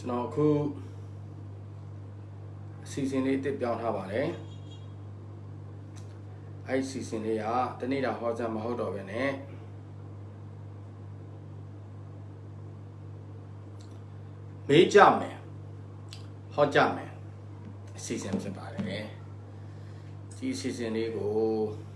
ကျွန်တော်အခုအစီအစဉ်လေးတစ်ပြောင်းထားပါတယ်အဲ့ဒီအစီအစဉ်လေးကတနေ့တာဟောစမ်းမဟုတ်တော့ဘဲနဲ့မေးကြမယ်ဟောကြမယ်အစီအစဉ်ဖြစ်ပါတယ်ဒီအစီအစဉ်လေးကို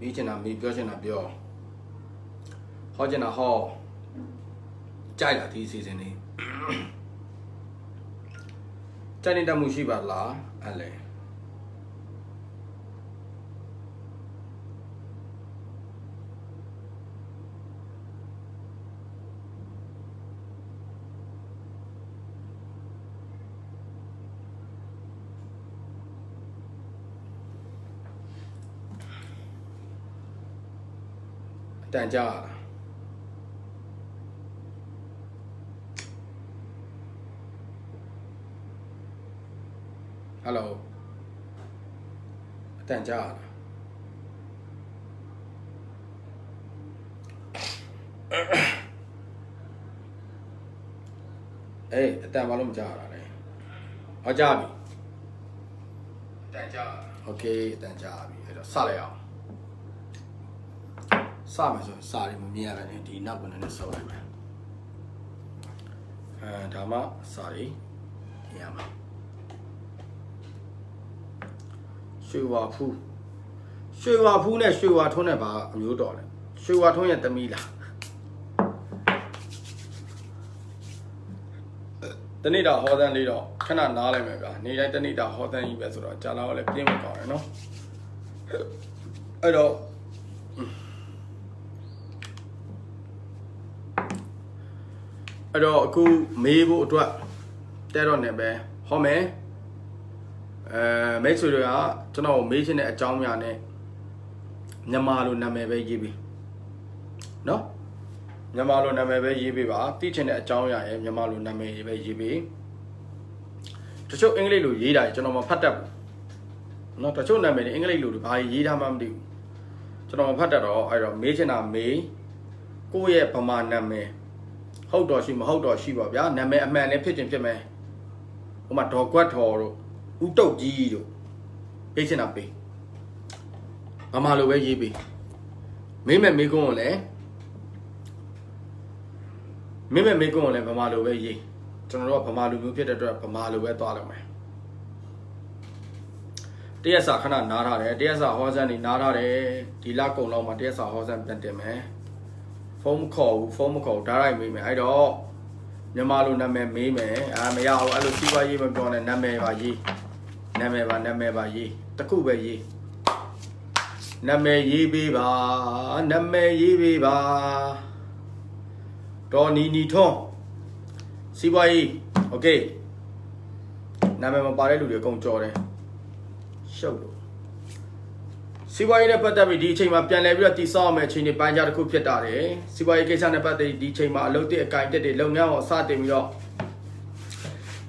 မေးချင်တာမေးပြောချင်တာပြောဟောချင်တာဟောကြိုက်လားဒီအစီအစဉ်လေးကြိုက်နေတတ်မှုရှိပါလားအဲ့လေတန်ကြလားဟယ်လိုတန်ကြလားအေးအတန်ဘာလို့မကြရတာလဲဟောကြပြီအတန်ကြโอเคအတန်ကြပြီအဲ့တော့စလိုက်အောင်စမယ်ဆိုစာရီမမြင်ရတဲ့ဒီနောက်ကနဲ့ဆောက်လိုက်မယ်ဒါမှစာရီမြင်ရမှာရွှေဝါဖူးနဲ့ရွှေဝါထွန်းနဲ့ပါအမျိုးတော်တယ်ရွှေဝါထွန်းရဲ့သမီးလားတနေ့တာဟောသန်းလေးတော့ခဏနားလိုက်မယ်ဗျာနေတိုင်းတနေ့တာဟောသန်းကြီးပဲဆိုတော့ကြာလာတော့လည်းပြင်းမကောင်းရယ်နော်အဲ့တော့အခုမေးဖို့အတွက်တဲတော့နေပဲဟောမယ်မိတ်ဆွေတွေကကျွန်တော်မေးချင်တဲ့အကြောင်းများနဲ့မြန်မာလိုနာမည်ပဲရေးပြီးနော်မြန်မာလိုနာမည်ပဲရေးပြီးပါသိချင်တဲ့အကြောင်းအရာရဲ့မြန်မာလိုနာမည်ပဲရေးပြီးတချို့အင်္ဂလိပ်လိုရေးတာကျွန်တော်မဖတ်တတ်ဘူးနော်တချို့နာမည်တွေအင်္ဂလိပ်လိုဘာရေးထားမှမသိဘူးကျွန်တော်မဖတ်တတ်တော့အဲ့တော့မေးချင်တာမေးကိုယ့်ရဲ့ဗမာနာမည်ဟုတ်တော်ရှိမဟုတ်တော်ရှိပါဗျာနာမည်အမှန်လည်းဖြစ်ခြင်းဖြစ်မယ်ဟိုမှာဒေါ်ကွက်ထော်တို့ဦးတုတ်ကြီးတို့ပေးချင်တာပေးဗမာလိုပဲရေးပေးမေးမယ်မေးခွန်းကိုလည်းဗမာလိုပဲရေးကျွန်တော်တို့ကဗမာလူမျိုးဖြစ်တဲ့အတွက်ဗမာလိုပဲသွားလုပ်မယ်တရက်စာခဏနားထားတယ်တရက်စာဟောစမ်းနေနားထားတယ်ဒီလကုံလောက်မှာတရက်စာဟောစမ်းပြန်တင်မယ်ဖုန်းမခေါ်ဓာတ်ရိုက်မေးမယ်အဲ့တော့မြန်မာလိုနာမည်မေးမယ်မရဘူးအဲ့လိုစီးပွားရေးမပြောနဲ့နာမည်ပါရေးနာမည်ပါရေးတခုပဲရေးနာမည်ရေးပေးပါဒေါ်နီထွန်းစီးပွားရေးโอเคနာမည်မပါတဲ့လူတွေအကုန်ကြော်တယ်ရှုပ်လို့စီးပွားရေးနဲ့ပတ်သက်ပြီးဒီအချိန်မှာပြန်လည်ပြီးတော့တည်ဆောက်ရမယ့်အချိန်တွေပိုင်းခြားတစ်ခုဖြစ်တာတယ်စီးပွားရေးကိစ္စနဲ့ပတ်သက်ဒီအချိန်မှာအလုပ်အကိုင်တက်တွေလုပ်ငန်းအောင်စတင်ပြီးတော့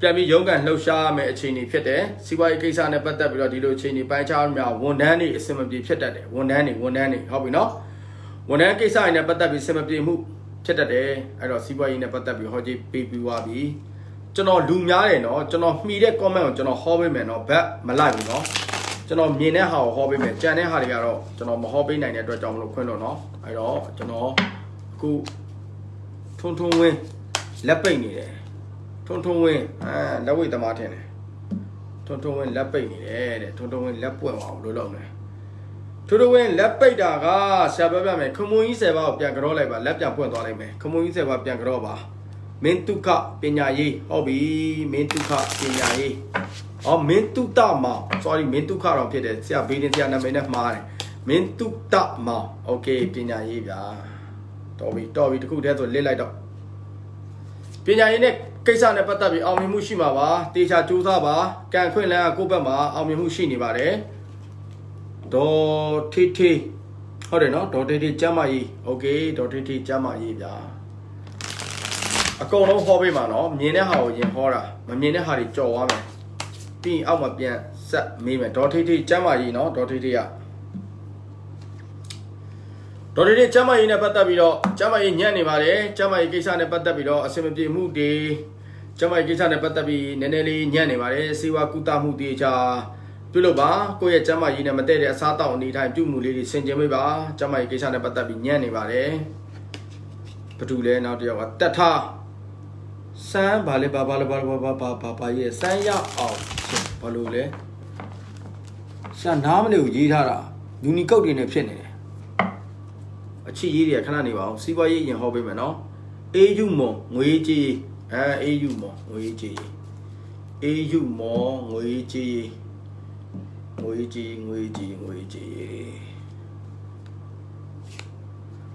ပြန်ပြီးရုန်းကန်လှုပ်ရှားရမယ့်အချိန်တွေဖြစ်တယ်စီးပွားရေးကိစ္စနဲ့ပတ်သက်ပြီးတော့ဒီလိုအချိန်တွေပိုင်းခြားများဝန်ထမ်းတွေအဆင်မပြေဖြစ်တတ်တယ်ဝန်ထမ်းတွေဟုတ်ပြီနော်ဝန်ထမ်းကိစ္စတွေနဲ့ပတ်သက်ပြီးအဆင်မပြေမှုဖြစ်တတ်တယ်အဲ့တော့စီးပွားရေးနဲ့ပတ်သက်ပြီးဟောကြေးပေးပြီးသွားပြီကျွန်တော်လူများတယ်နော်ကျွန်တော်မှီတဲ့ comment ကိုကျွန်တော်ဟောပေးမယ်နော်ဘက်မလိုက်ဘူးနော်ကျွန်တော်မြင်တဲ့ဟာကိုဟောပေးမယ်ကြံတဲ့ဟာတွေကတော့ကျွန်တော်မဟောပေးနိုင်တဲ့အတွက်ကြောင့်မလို့ခွင့်လို့နော်အဲ့တော့ကျွန်တော်အခုထုံဝင်းလက်ပိတ်နေတယ်ထုံဝင်းလက်ဝိတ်သမားထင်တယ်ထုံဝင်းလက်ပိတ်နေတယ်တဲ့ထုံဝင်းလက်ပွင့်အောင်လို့လုပ်မယ်ထုံဝင်းလက်ပိတ်တာကဆရာပြောပြမယ်ခမွန်ကြီး10ပါးကိုပြန်ကြောလိုက်ပါလက်ပြန်ပွင့်သွားလိုက်မယ်ခမွန်ကြီး10ပါးပြန်ကြောပါမင်းတုခပညာရေးဟုတ်ပြီမင်းတုခပညာရေးမင်းတုတမောင် sorry မင်းတုခတော့ဖြစ်တယ်ဆရာဘေးတင်ဆရာနာမည်နဲ့မှားတယ်မင်းတုတမောင် okay ပညာရေးဗျာတော်ပြီတခုတည်းဆိုလစ်လိုက်တော့ပညာရေးနဲ့ကိစ္စနဲ့ပတ်သက်ပြီးအောင်မြင်မှုရှိမှာပါတေချာကြိုးစားပါကံခွင့်လန်းကိုယ့်ဘက်မှာအောင်မြင်မှုရှိနေပါတယ်ဒေါ်ထေဟုတ်တယ်နော်ဒေါ်ထေကျမ်းမာရေး okay ဒေါ်ထေကျမ်းမာရေးဗျာအကုန်လုံးဟောပေးမှာနော်မြင်တဲ့ဟာကိုရင်ဟောတာမမြင်တဲ့ဟာတွေကြော်သွားမယ်ပြီးအောက်မှာပြန် ဆက်မေးမယ်ဒေါ်ထေးထေးကျမ်းမာကြီးနော်ဒေါ်ထေးထေးကဒေါ်ထေးထေးကျမ်းမာကြီးနဲ့ပတ်သက်ပြီးတော့ကျမ်းမာကြီးညံ့နေပါတယ်ကျမ်းမာကြီးကိစ္စနဲ့ပတ်သက်ပြီးတော့အစင်မပြေမှုတွေကျမ်းမာကြီးကိစ္စနဲ့ပတ်သက်ပြီးနည်းနည်းလေးညံ့နေပါတယ်စေဝါကုသမှုတွေချာပြုလုပ်ပါကိုယ့်ရဲ့ကျမ်းမာကြီးနဲ့မတည့်တဲ့အစားအသောက်အနေထိုင်ပြုမှုလေးတွေဆင်ခြင်ပေးပါကျမ်းမာကြီးကိစ္စနဲ့ပတ်သက်ပြီးညံ့နေပါတယ်ဘာတူလဲနောက်တစ်ယောက်ကတက်ထားစမ်းဘာလဲဘာရဲ့စမ်းရအောင်ဘာလို့လဲစမ်းနားမလို့ရေးထားတာယူနီကုတ်တွေနဲ့ဖြစ်နေတယ်အချစ်ရေးတွေကခဏနေပါအောင်စီးပွားရေးရင်ဟောပေးမယ်နော်အေးယူမော်ငွေကြီးအေးယူမော်ငွေကြီးအေးယူမော်ငွေကြီးငွေကြီးငွေကြီးငွေကြီး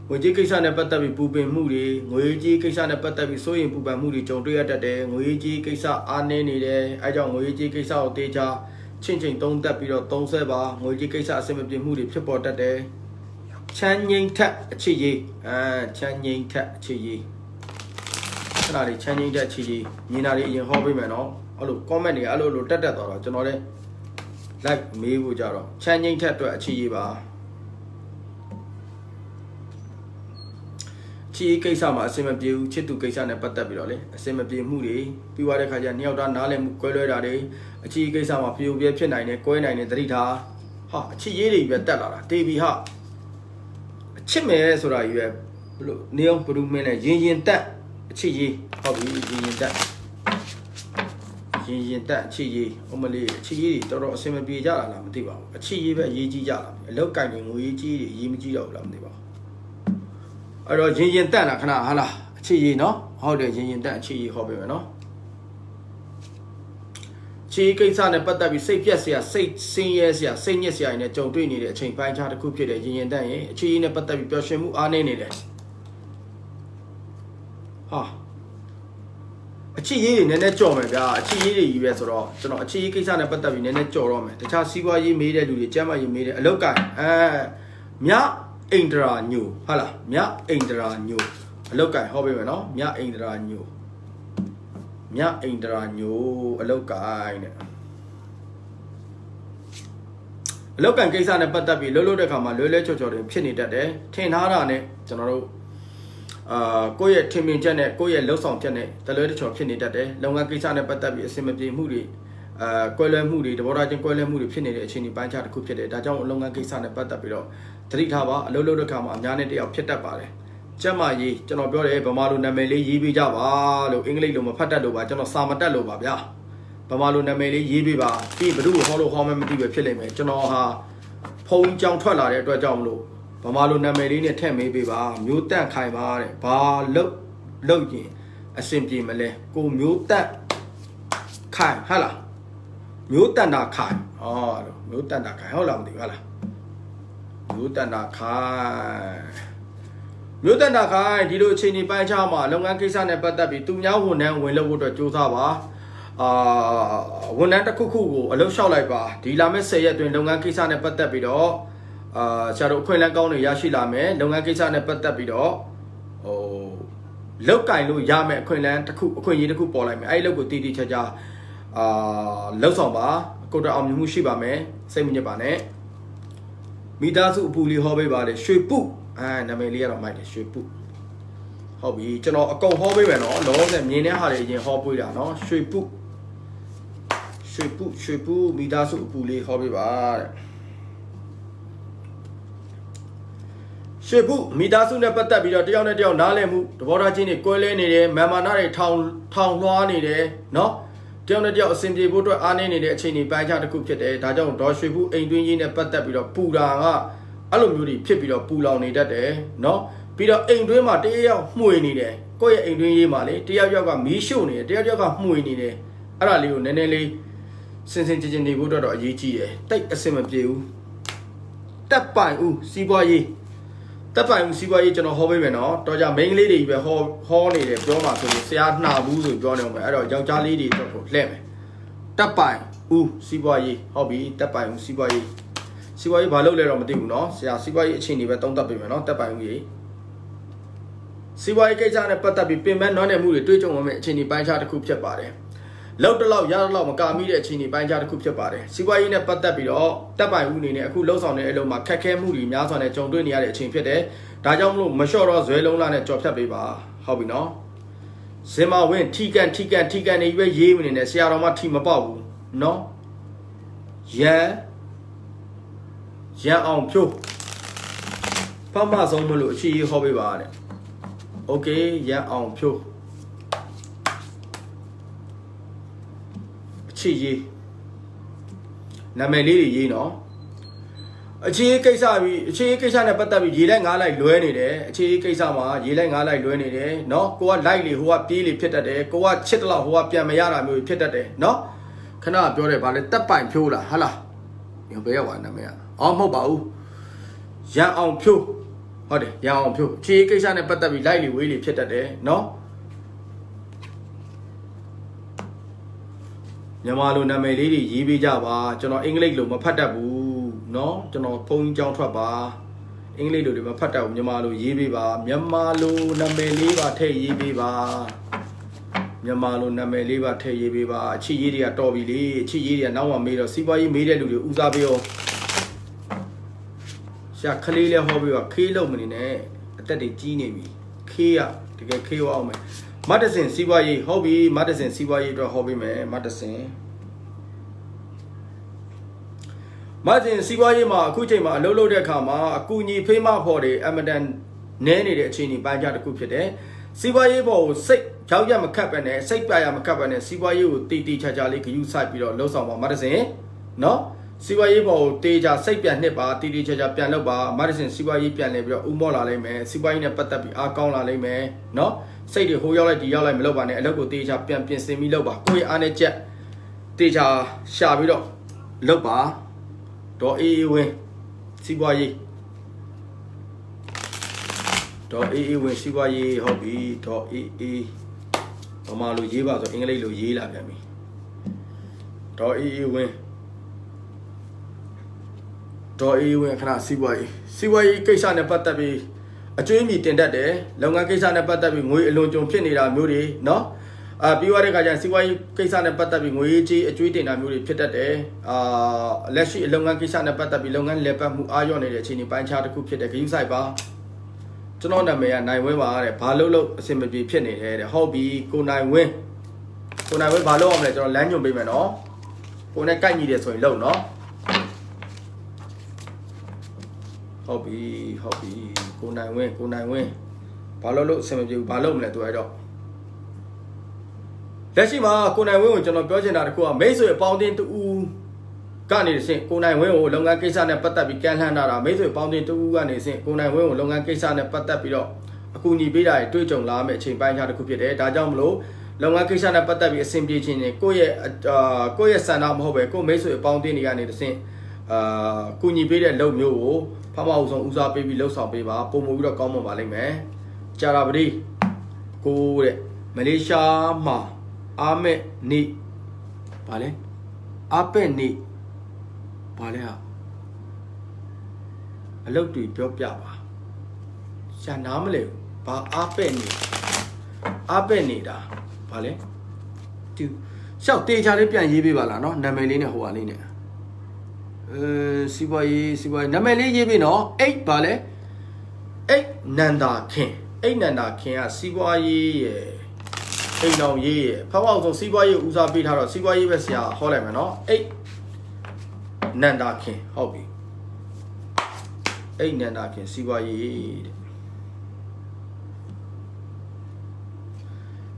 ငွေကြီးကိစ္စနဲ့ပတ်သက်ပြီးပူပင်မှုတွေငွေကြီးကိစ္စနဲ့ပတ်သက်ပြီးစိုးရိမ်ပူပန်မှုတွေကြုံတွေ့ရတတ်တယ်ငွေကြီးကိစ္စအားနည်းနေတယ်အဲကြောင့်ငွေကြီးကိစ္စကိုတေချာချင်းချင်းသုံးသက်ပြီးတော့သုံးဆွဲပါငွေကြီးကိစ္စအဆင်မပြေမှုတွေဖြစ်ပေါ်တတ်တယ်ချမ်းငိမ့်ထက်အချစ်ရေးချမ်းငိမ့်ထက်အချစ်ရေးအဲ့ဒါလေးချမ်းငိမ့်ထက်အချစ်ရေးညီနာလေးအရင်ဟောပေးမယ်နော်အဲ့လို comment တွေအဲ့လိုတက်သွားတော့ကျွန်တော်လည်း like မေးဖို့ကြတော့ချမ်းငိမ့်ထက်အတွက်အချစ်ရေးပါချစ်ရေးကိစ္စမှာအဆင်မပြေဘူးချစ်သူကိစ္စနဲ့ပတ်သက်ပြီးတော့လေအဆင်မပြေမှုတွေပြီးသွားတဲ့ခါကျနှစ်ယောက်သားနားလည်မှုကွဲလွဲတာတွေအချစ်ရေးကိစ္စမှာပြိုပြဲဖြစ်နိုင်တယ်ကွဲနိုင်တယ်သတိထားဟာအချစ်ရေးတွေပဲတက်လာတာတေးပြီဟာအချစ်မယ်ဆိုတာကြီးပဲဘလို့နေအောင်ဘလူးမင်းနဲ့ရင်တက်အချစ်ရေးဟုတ်ပြီရင်တက်အချစ်ရေးအမလေးအချစ်ရေးတွေတော်တော်အဆင်မပြေကြတာလားမသိပါဘူးအချစ်ရေးပဲအရေးကြီးကြလားအလောက်ကင်တွေငွေကြီးတွေအရေးမကြီးတော့ဘူးလားမသိပါဘူးအဲ့တော့ရင်တက်တာခဏဟာလားအချစ်ရေးနော်ဟုတ်တယ်ရင်တက်အချစ်ရေးဟောပေးမယ်နော်ချီကိစ္စနဲ့ပတ်သက်ပြီးစိတ်ပြက်စရာစိတ်ဆင်းရဲစရာစိတ်ညစ်စရာတွေနဲ့ကြုံတွေ့နေတဲ့အချိန်ပိုင်းခြားတစ်ခုဖြစ်တဲ့ရင်တက်ရင်အချစ်ရေးနဲ့ပတ်သက်ပြီးပျော်ရွှင်မှုအားနည်းနေတယ်ဟာအချစ်ရေးတွေနည်းနည်းကြော်မယ်ဗျာအချစ်ရေးတွေကြီးပဲဆိုတော့ကျွန်တော်အချစ်ရေးကိစ္စနဲ့ပတ်သက်ပြီးနည်းနည်းကြော်တော့မယ်တခြားစီးပွားရေးမေးတဲ့လူတွေကျမ်းမာရေးမေးတဲ့အလောက်ကမြအိန္ဒရာညိုဟာလားမြအိန္ဒရာညိုအလောက်ကဟောပေးမယ်နော်မြအိန္ဒရာညိုမြအိန္ဒရာညိုအလောက်ကတဲ့ အလောက်ကန်ကိစ္စနဲ့ပတ်သက်ပြီးလှုပ်တဲ့ခါမှာလွဲချော်တွေဖြစ်နေတတ်တယ်ထင်ထားတာနဲ့ကျွန်တော်တို့ကိုယ့်ရဲ့ထင်မြင်ချက်နဲ့ကိုယ့်ရဲ့လှုပ်ဆောင်ချက်နဲ့တလွဲတချော်ဖြစ်နေတတ်တယ်လုပ်ငန်းကိစ္စနဲ့ပတ်သက်ပြီးအဆင်မပြေမှုတွေကွဲလွဲမှုတွေတဘောထားချင်းကွဲလွဲမှုတွေဖြစ်နေတဲ့အခြေအနေပိုင်းခြားတစ်ခုဖြစ်တယ်ဒါကြောင့်လုပ်ငန်းကိစ္စနဲ့ပတ်သက်ပြီးတော့သတိထားပါအလုပ်လုပ်တဲ့ခါမှာအများနဲ့တယောက်ဖြစ်တတ်ပါတယ်ကျက်မကြီးကျွန်တော်ပြောတယ်ဗမာလိုနာမည်လေးရေးပေးကြပါလို့အင်္ဂလိပ်လိုမဖတ်တတ်လို့ပါကျွန်တော်စာမတတ်လို့ပါဗျာဗမာလိုနာမည်လေးရေးပေးပါပြီးဘယ်သူ့ကိုဟောလို့ဟောမှမသိပဲဖြစ်လိမ့်မယ်ကျွန်တော်ဟာဖုန်းကြောင်ထွက်လာတဲ့အတွက်ကြောင့်မလို့ဗမာလိုနာမည်လေးနဲ့ထည့်မေးပေးပါမျိုးတန့်ခိုင်ပါတဲ့ဘာလုပ်ရင်အဆင်ပြေမလဲကိုမျိုးတန့်ခိုင်ဟာလားမျိုးတန့်တာခိုင်မျိုးတန့်တာခိုင်ဟုတ်လားမသိဘူးဟာလားမျိုးတန့်တာခိုင်မျိုးတန့်တာခိုင်ဒီလိုအချိန်ဒီပိုင်းခြားမှာလုပ်ငန်းကိစ္စနဲ့ပတ်သက်ပြီးသူများဝန်ထမ်းဝင်လုပ်ဖို့အတွက်ကြိုးစားပါဝန်ထမ်းတစ်ခုခုကိုအလုပ်လျှောက်လိုက်ပါဒီလာမယ့်10ရက်အတွင်းလုပ်ငန်းကိစ္စနဲ့ပတ်သက်ပြီးတော့ဆရာတို့အခွင့်အလမ်းကောင်းတွေရရှိလာမယ်လုပ်ငန်းကိစ္စနဲ့ပတ်သက်ပြီးတော့လောက်ကင်လို့ရမယ်အခွင့်အလမ်းတစ်ခုအခွင့်အရေးတစ်ခုပေါ်လိုက်မယ်အဲ့ဒီလောက်ကိုတည်တည်ချာချာလောက်ဆောင်ပါကိုယ်တော်အောင်မြင်မှုရှိပါမယ်စိတ်မညစ်ပါနဲ့မိသားစုအပူလေးဟောပေးပါလေရွှေပုနာမည်လေးကတော့မိုက်တယ်ရွှေပုဟုတ်ပြီကျွန်တော်အကုန်ဟောပေးမယ်နော်လောဆယ်မြင်တဲ့ဟာတွေအရင်ဟောပေးတာနော်ရွှေပုမိသားစုအပူလေးဟောပေးပါတဲ့ရွှေပုမိသားစုနဲ့ပတ်သက်ပြီးတော့တယောက်နဲ့တယောက်နားလည်မှုသဘောထားချင်းတွေကွဲလဲနေတယ်မာမာနာတွေထောင်လွှားနေတယ်နော်တယောက်နဲ့တယောက်အဆင်ပြေဖို့အတွက်အားနည်းနေတဲ့အချိန်တွေပိုင်းခြားတစ်ခုဖြစ်တယ်ဒါကြောင့်ဒေါ်ရွှေပုအိမ်တွင်းရေးနဲ့ပတ်သက်ပြီးတော့ပူတာကအဲ့လိုမျိုးတွေဖြစ်ပြီးတော့ပူလောင်နေတတ်တယ်နော်ပြီးတော့အိမ်တွင်းမှာတယောက်မှွေနေတယ်ကိုယ့်ရဲ့အိမ်တွင်းရေးမှာလေတယောက်ကမီးရှို့နေတယ်တယောက်ကမှွေနေတယ်အဲ့ဒါလေးကိုနည်းနည်းလေးစင်ချင်းနေဖို့တော့အရေးကြီးတယ်တိတ်အဆင်မပြေဘူးတက်ပိုင်ဦးစီးပွားရေးတက်ပိုင်ဦးစီးပွားရေးကျွန်တော်ဟောပေးမယ်နော်တော်ကြမိန်းကလေးတွေပဲဟောနေတယ်ပြောမှာဆိုရင်ဆရာနှာဘူးဆိုပြောနေအောင်ပဲအဲ့တော့ယောက်ျားလေးတွေတော့လှည့်မယ်တက်ပိုင်ဦးစီးပွားရေးဟုတ်ပြီတက်ပိုင်ဦးစီးပွားရေးဘာလုပ်လဲတော့မသိဘူးနော်ဆရာစီးပွားရေးအချိန်တွေပဲသုံးသပ်ပေးမယ်နော်တက်ပိုင်ဦးကြီးစီးပွားရေးကိစ္စနဲ့ပတ်သက်ပြီးပင်ပန်းနွမ်းနယ်မှုတွေတွေးကြုံရမယ့်အချိန်ဒီပိုင်းခြားတစ်ခုဖြစ်ပါတယ် လောက်တလောက်ရတော့မကာမိတဲ့အချိန်တွေပိုင်းခြားတစ်ခုဖြစ်ပါတယ်စီးပွားရေးနဲ့ပတ်သက်ပြီးတော့တပ်ပိုင်ဦးအနေနဲ့အခုလှုပ်ဆောင်တဲ့အလုပ်မှာခက်ခဲမှုတွေများစွာနဲ့ကြုံတွေ့နေရတဲ့အချိန်ဖြစ်တယ်ဒါကြောင့်မလို့မလျှော့တော့ဇွဲလုံးလာနဲ့ကြော်ဖြတ်ပေးပါဟုတ်ပြီနော်စင်မဝင်းထီကန်နေပဲရေးမနေနဲ့ဆရာတော်မှထီမပေါက်ဘူးနော်ရန်အောင်ဖြိုးဖမဆုံးမလို့အချီရေးဟောပေးပါတဲ့โอเคရန်အောင်ဖြိုးအချီရေးနာမည်လေးတွေရေးနော်အခြေကိစ္စပြီးအခြေကိစ္စနဲ့ပတ်သက်ပြီးရေလိုက်ငားလိုက်လွဲနေတယ်အခြေကိစ္စမှာရေလိုက်ငားလိုက်လွဲနေတယ်เนาะကိုကလိုက်လေဟိုကပြေးလေဖြစ်တတ်တယ်ကိုကချစ်တလောက်ဟိုကပြန်မရတာမျိုးဖြစ်တတ်တယ်เนาะခဏပြောတယ်ဗာလေတက်ပိုင်ဖြိုးလားဟာလားဘယ်ရောက်နာမည်အော်မဟုတ်ပါဘူးရန်အောင်ဖြိုးဟုတ်တယ်ရန်အောင်ဖြိုးအခြေကိစ္စနဲ့ပတ်သက်ပြီးလိုက်လေဝေးလေဖြစ်တတ်တယ်เนาะမြန်မာလိုနာမည်လေးတွေရေးပေးကြပါကျွန်တော်အင်္ဂလိပ်လိုမဖတ်တတ်ဘူးเนาะကျွန်တော်ဖုန်းကြောင်းထွက်ပါအင်္ဂလိပ်လိုတွေမဖတ်တတ်ဘူးမြန်မာလိုရေးပေးပါမြန်မာလိုနာမည်လေးပါထည့်ရေးပေးပါမြန်မာလိုနာမည်လေးပါထည့်ရေးပေးပါအချစ်ရေးတွေကတော်ပြီလေအချစ်ရေးတွေကနောက်မှမေးတော့စီးပွားရေးမေးတဲ့လူတွေဦးစားပေးအောင်ရှာခလေးလေးဟောပြီးတော့ခေးလုံးမနေနဲ့အသက်တွေကြီးနေပြီခေးရတကယ်ခေးရအောင်မယ်မတ်တစင်စီးပွားရေးဟုတ်ပြီမတ်တစင်စီးပွားရေးအတွက်ဟောပေးမယ်မတ်တစင်စီးပွားရေးမှာအခုချိန်မှာအလုပ်လုပ်တဲ့အခါမှာအကူအညီဖေးမဖို့တွေအမတန်နည်းနေတဲ့အခြေအနေပိုင်းခြားတစ်ခုဖြစ်တယ်စီးပွားရေးပေါ်ကိုစိတ်ရောက်ရမခတ်ပဲနဲ့စိတ်ပြရမခတ်ပဲနဲ့စီးပွားရေးကိုတီတီချာချာလေးဂရုစိုက်ပြီးတော့လှုပ်ဆောင်ပါမတ်တစင်နော်စီးပွားရေးပေါ်ကိုတေးချာစိတ်ပြန်နှစ်ပါတီတီချာချာပြန်လုပ်ပါမတ်တစင်စီးပွားရေးပြန်လဲပြီးတော့ဥမော့လာလိမ့်မယ်စီးပွားရေးနဲ့ပတ်သက်ပြီးအားကောင်းလာလိမ့်မယ်နော်စိတ်တွေဟိုရောက်လိုက်ဒီရောက်လိုက်မလုပ်ပါနဲ့အလုပ်ကိုတေးချာပြန်ပြင်ဆင်ပြီးလုပ်ပါကိုယ့်ရဲ့အားနဲ့ချက်တေးချာရှာပြီးတော့လုပ်ပါဒေါ်အေးဝင်းစီးပွားရေးဒေါ်အေးဝင်းစီးပွားရေးဟုတ်ပြီဒေါ်အေးဗမာလိုရေးပါဆိုအင်္ဂလိပ်လိုရေးလာပြန်ပြီဒေါ်အေးဝင်းခဏစီးပွားရေးကိစ္စနဲ့ပတ်သက်ပြီးအကျွေးမြီတင်တတ်တယ်လုပ်ငန်းကိစ္စနဲ့ပတ်သက်ပြီးငွေအလွန်ကြုံဖြစ်နေတာမျိုးတွေเนาะပြီးသွားတဲ့ခါကျရင်စီးပွားရေးကိစ္စနဲ့ပတ်သက်ပြီးငွေကြေးအကျွေးတင်တာမျိုးတွေဖြစ်တတ်တယ်လက်ရှိလုပ်ငန်းကိစ္စနဲ့ပတ်သက်ပြီးလုပ်ငန်းလည်ပတ်မှုအားလျော့နေတဲ့အခြေအနေပိုင်းခြားတစ်ခုဖြစ်တဲ့ဂရုစိုက်ပါကျွန်တော်နာမည်ကနိုင်ဝင်းပါတဲ့ဘာလို့အဆင်မပြေဖြစ်နေတယ်တဲ့ဟုတ်ပြီကိုနိုင်ဝင်းဘာလို့အောင်လဲကျွန်တော်လမ်းညွှန်ပေးမယ်နော်ကိုနဲ့ကိုက်ညီတယ်ဆိုရင်လုပ်နော်ဟုတ်ပြီကိုနိုင်ဝင်းဘာလို့အဆင်မပြေဘူးဘာလို့မလဲသူအဲ့တော့လက်ရှိမှာကိုနိုင်ဝင်းကိုကျွန်တော်ပြောချင်တာတခုကမိတ်ဆွေအပေါင်းအသင်းတူကနေစင်ကိုနိုင်ဝင်းကိုလုပ်ငန်းကိစ္စနဲ့ပတ်သက်ပြီးကန့်လှမ်းတာမိတ်ဆွေအပေါင်းအသင်းတူကနေစင်ကိုနိုင်ဝင်းကိုလုပ်ငန်းကိစ္စနဲ့ပတ်သက်ပြီးတော့အကူအညီပေးတာတွေတွေ့ကြုံလာမယ့်အချိန်ပိုင်းခြားတစ်ခုဖြစ်တယ်ဒါကြောင့်မလို့လုပ်ငန်းကိစ္စနဲ့ပတ်သက်ပြီးအဆင်ပြေခြင်းနဲ့ကိုယ့်ရဲ့စံနာမဟုတ်ပဲကိုမိတ်ဆွေအပေါင်းအသင်းတွေကနေစင်ကူညီပေးတဲ့လုပ်မျိုးကိုဖမအောင်ဆုံးဦးစားပေးပြီးလှုပ်ဆောင်ပေးပါပုံမူပြီးတော့ကောင်းမွန်ပါလိမ့်မယ်ကြာတာပတိကိုတဲ့မလေးရှားမှာအာမက်နေဘာလဲအပက်နေဘာလဲဟာအလုပ်တွေပြောပြပါရှာနားမလဲဘာအပက်နေတာဘာလဲသူရှောက်တေချာလေးပြန်ရေးပေးပါလားနော်နာမည်လေးနဲ့ဟိုဟာလေးနဲ့စီးပွားရေးနာမည်လေးရေးပေးနော်အိတ်ဘာလဲအိတ်နန္ဒာခင်ကစီးပွားရေးရဲ့အိမ်တော်ရေးရဲ့ဖဖောက်ဆုံးစီးပွားရေးဦးစားပေးထားတော့စီးပွားရေးပဲဆရာဟောလိုက်မယ်နော်အိတ်နန္ဒာခင်ဟုတ်ပြီအိတ်နန္ဒာခင်စီးပွားရေးတဲ့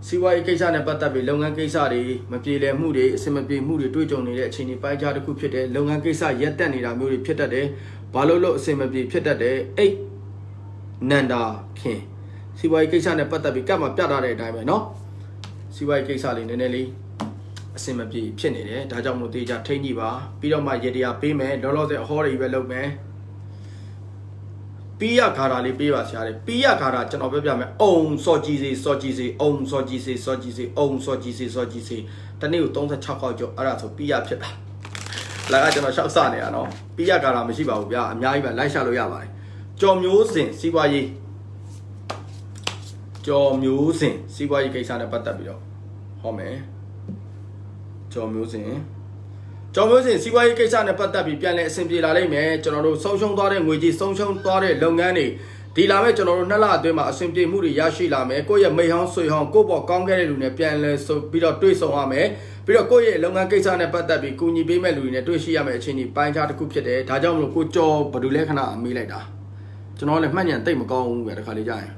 စီးပွားရေးကိစ္စနဲ့ပတ်သက်ပြီးလုပ်ငန်းကိစ္စတွေမပြေလည်မှုတွေအဆင်မပြေမှုတွေတွေ့ကြုံနေတဲ့အခြေအနေပိုင်းခြားတစ်ခုဖြစ်တယ်လုပ်ငန်းကိစ္စရက်တက်နေတာမျိုးတွေဖြစ်တတ်တယ်ဘာလို့အဆင်မပြေဖြစ်တတ်တယ်အိတ်နန္ဒာခင်စီးပွားရေးကိစ္စနဲ့ပတ်သက်ပြီးကပ်မှာပြထားတဲ့အတိုင်းပဲเนาะစီးပွားရေးကိစ္စလေးနည်းနည်းလေးအဆင်မပြေဖြစ်နေတယ်ဒါကြောင့်မို့တေချာထိန်းကြည့်ပါပြီးတော့မှရေတရားပေးမယ်လောလောဆယ်အဟောတွေပဲလုပ်မယ်ပိယခါရာလေးပေးပါဆရာလေးပိယခါရာကျွန်တော်ပြောပြမယ်အုံစောကြီးစေအုံစောကြီးစေတနေ့ကို36ခေါက်ကျော်အဲ့ဒါဆိုပိယဖြစ်တာလာကကျွန်တော်ရှောက်စနေရနော်ပိယခါရာမရှိပါဘူးဗျာအများကြီးပဲလိုက်ရှာလို့ရပါတယ်ကြော်မျိုးစင်စီးပွားရေးကိစ္စနဲ့ပတ်သက်ပြီးတော့ဟောမယ် ကျော်မျိုးစင်စီးပွားရေးကိစ္စနဲ့ပတ်သက်ပြီးပြန်လည်အဆင်ပြေလာလိမ့်မယ်ကျွန်တော်တို့ဆုံးရှုံးသွားတဲ့ငွေကြီးဆုံးရှုံးသွားတဲ့လုပ်ငန်းတွေဒီလာမဲ့ကျွန်တော်တို့2လအတွင်းမှာအဆင်ပြေမှုတွေရရှိလာမယ်ကိုယ့်ရဲ့မိဟောင်းဆွေဟောင်းကိုယ့်ဘော်ကောင်းခဲ့တဲ့လူတွေနဲ့ပြန်လည်ဆိုပြီးတော့တွေ့ဆုံရမယ်ပြီးတော့ကိုယ့်ရဲ့လုပ်ငန်းကိစ္စနဲ့ပတ်သက်ပြီးကူညီပေးမဲ့လူတွေနဲ့တွေ့ရှိရမယ့်အခြေအနေပိုင်းခြားတစ်ခုဖြစ်တယ်ဒါကြောင့်မလို့ကိုကျော်ဘယ်သူလဲခဏမေးလိုက်တာကျွန်တော်လည်းမှတ်ဉာဏ်တိတ်မကောင်းဘူးပဲတခါလေးကြာရင်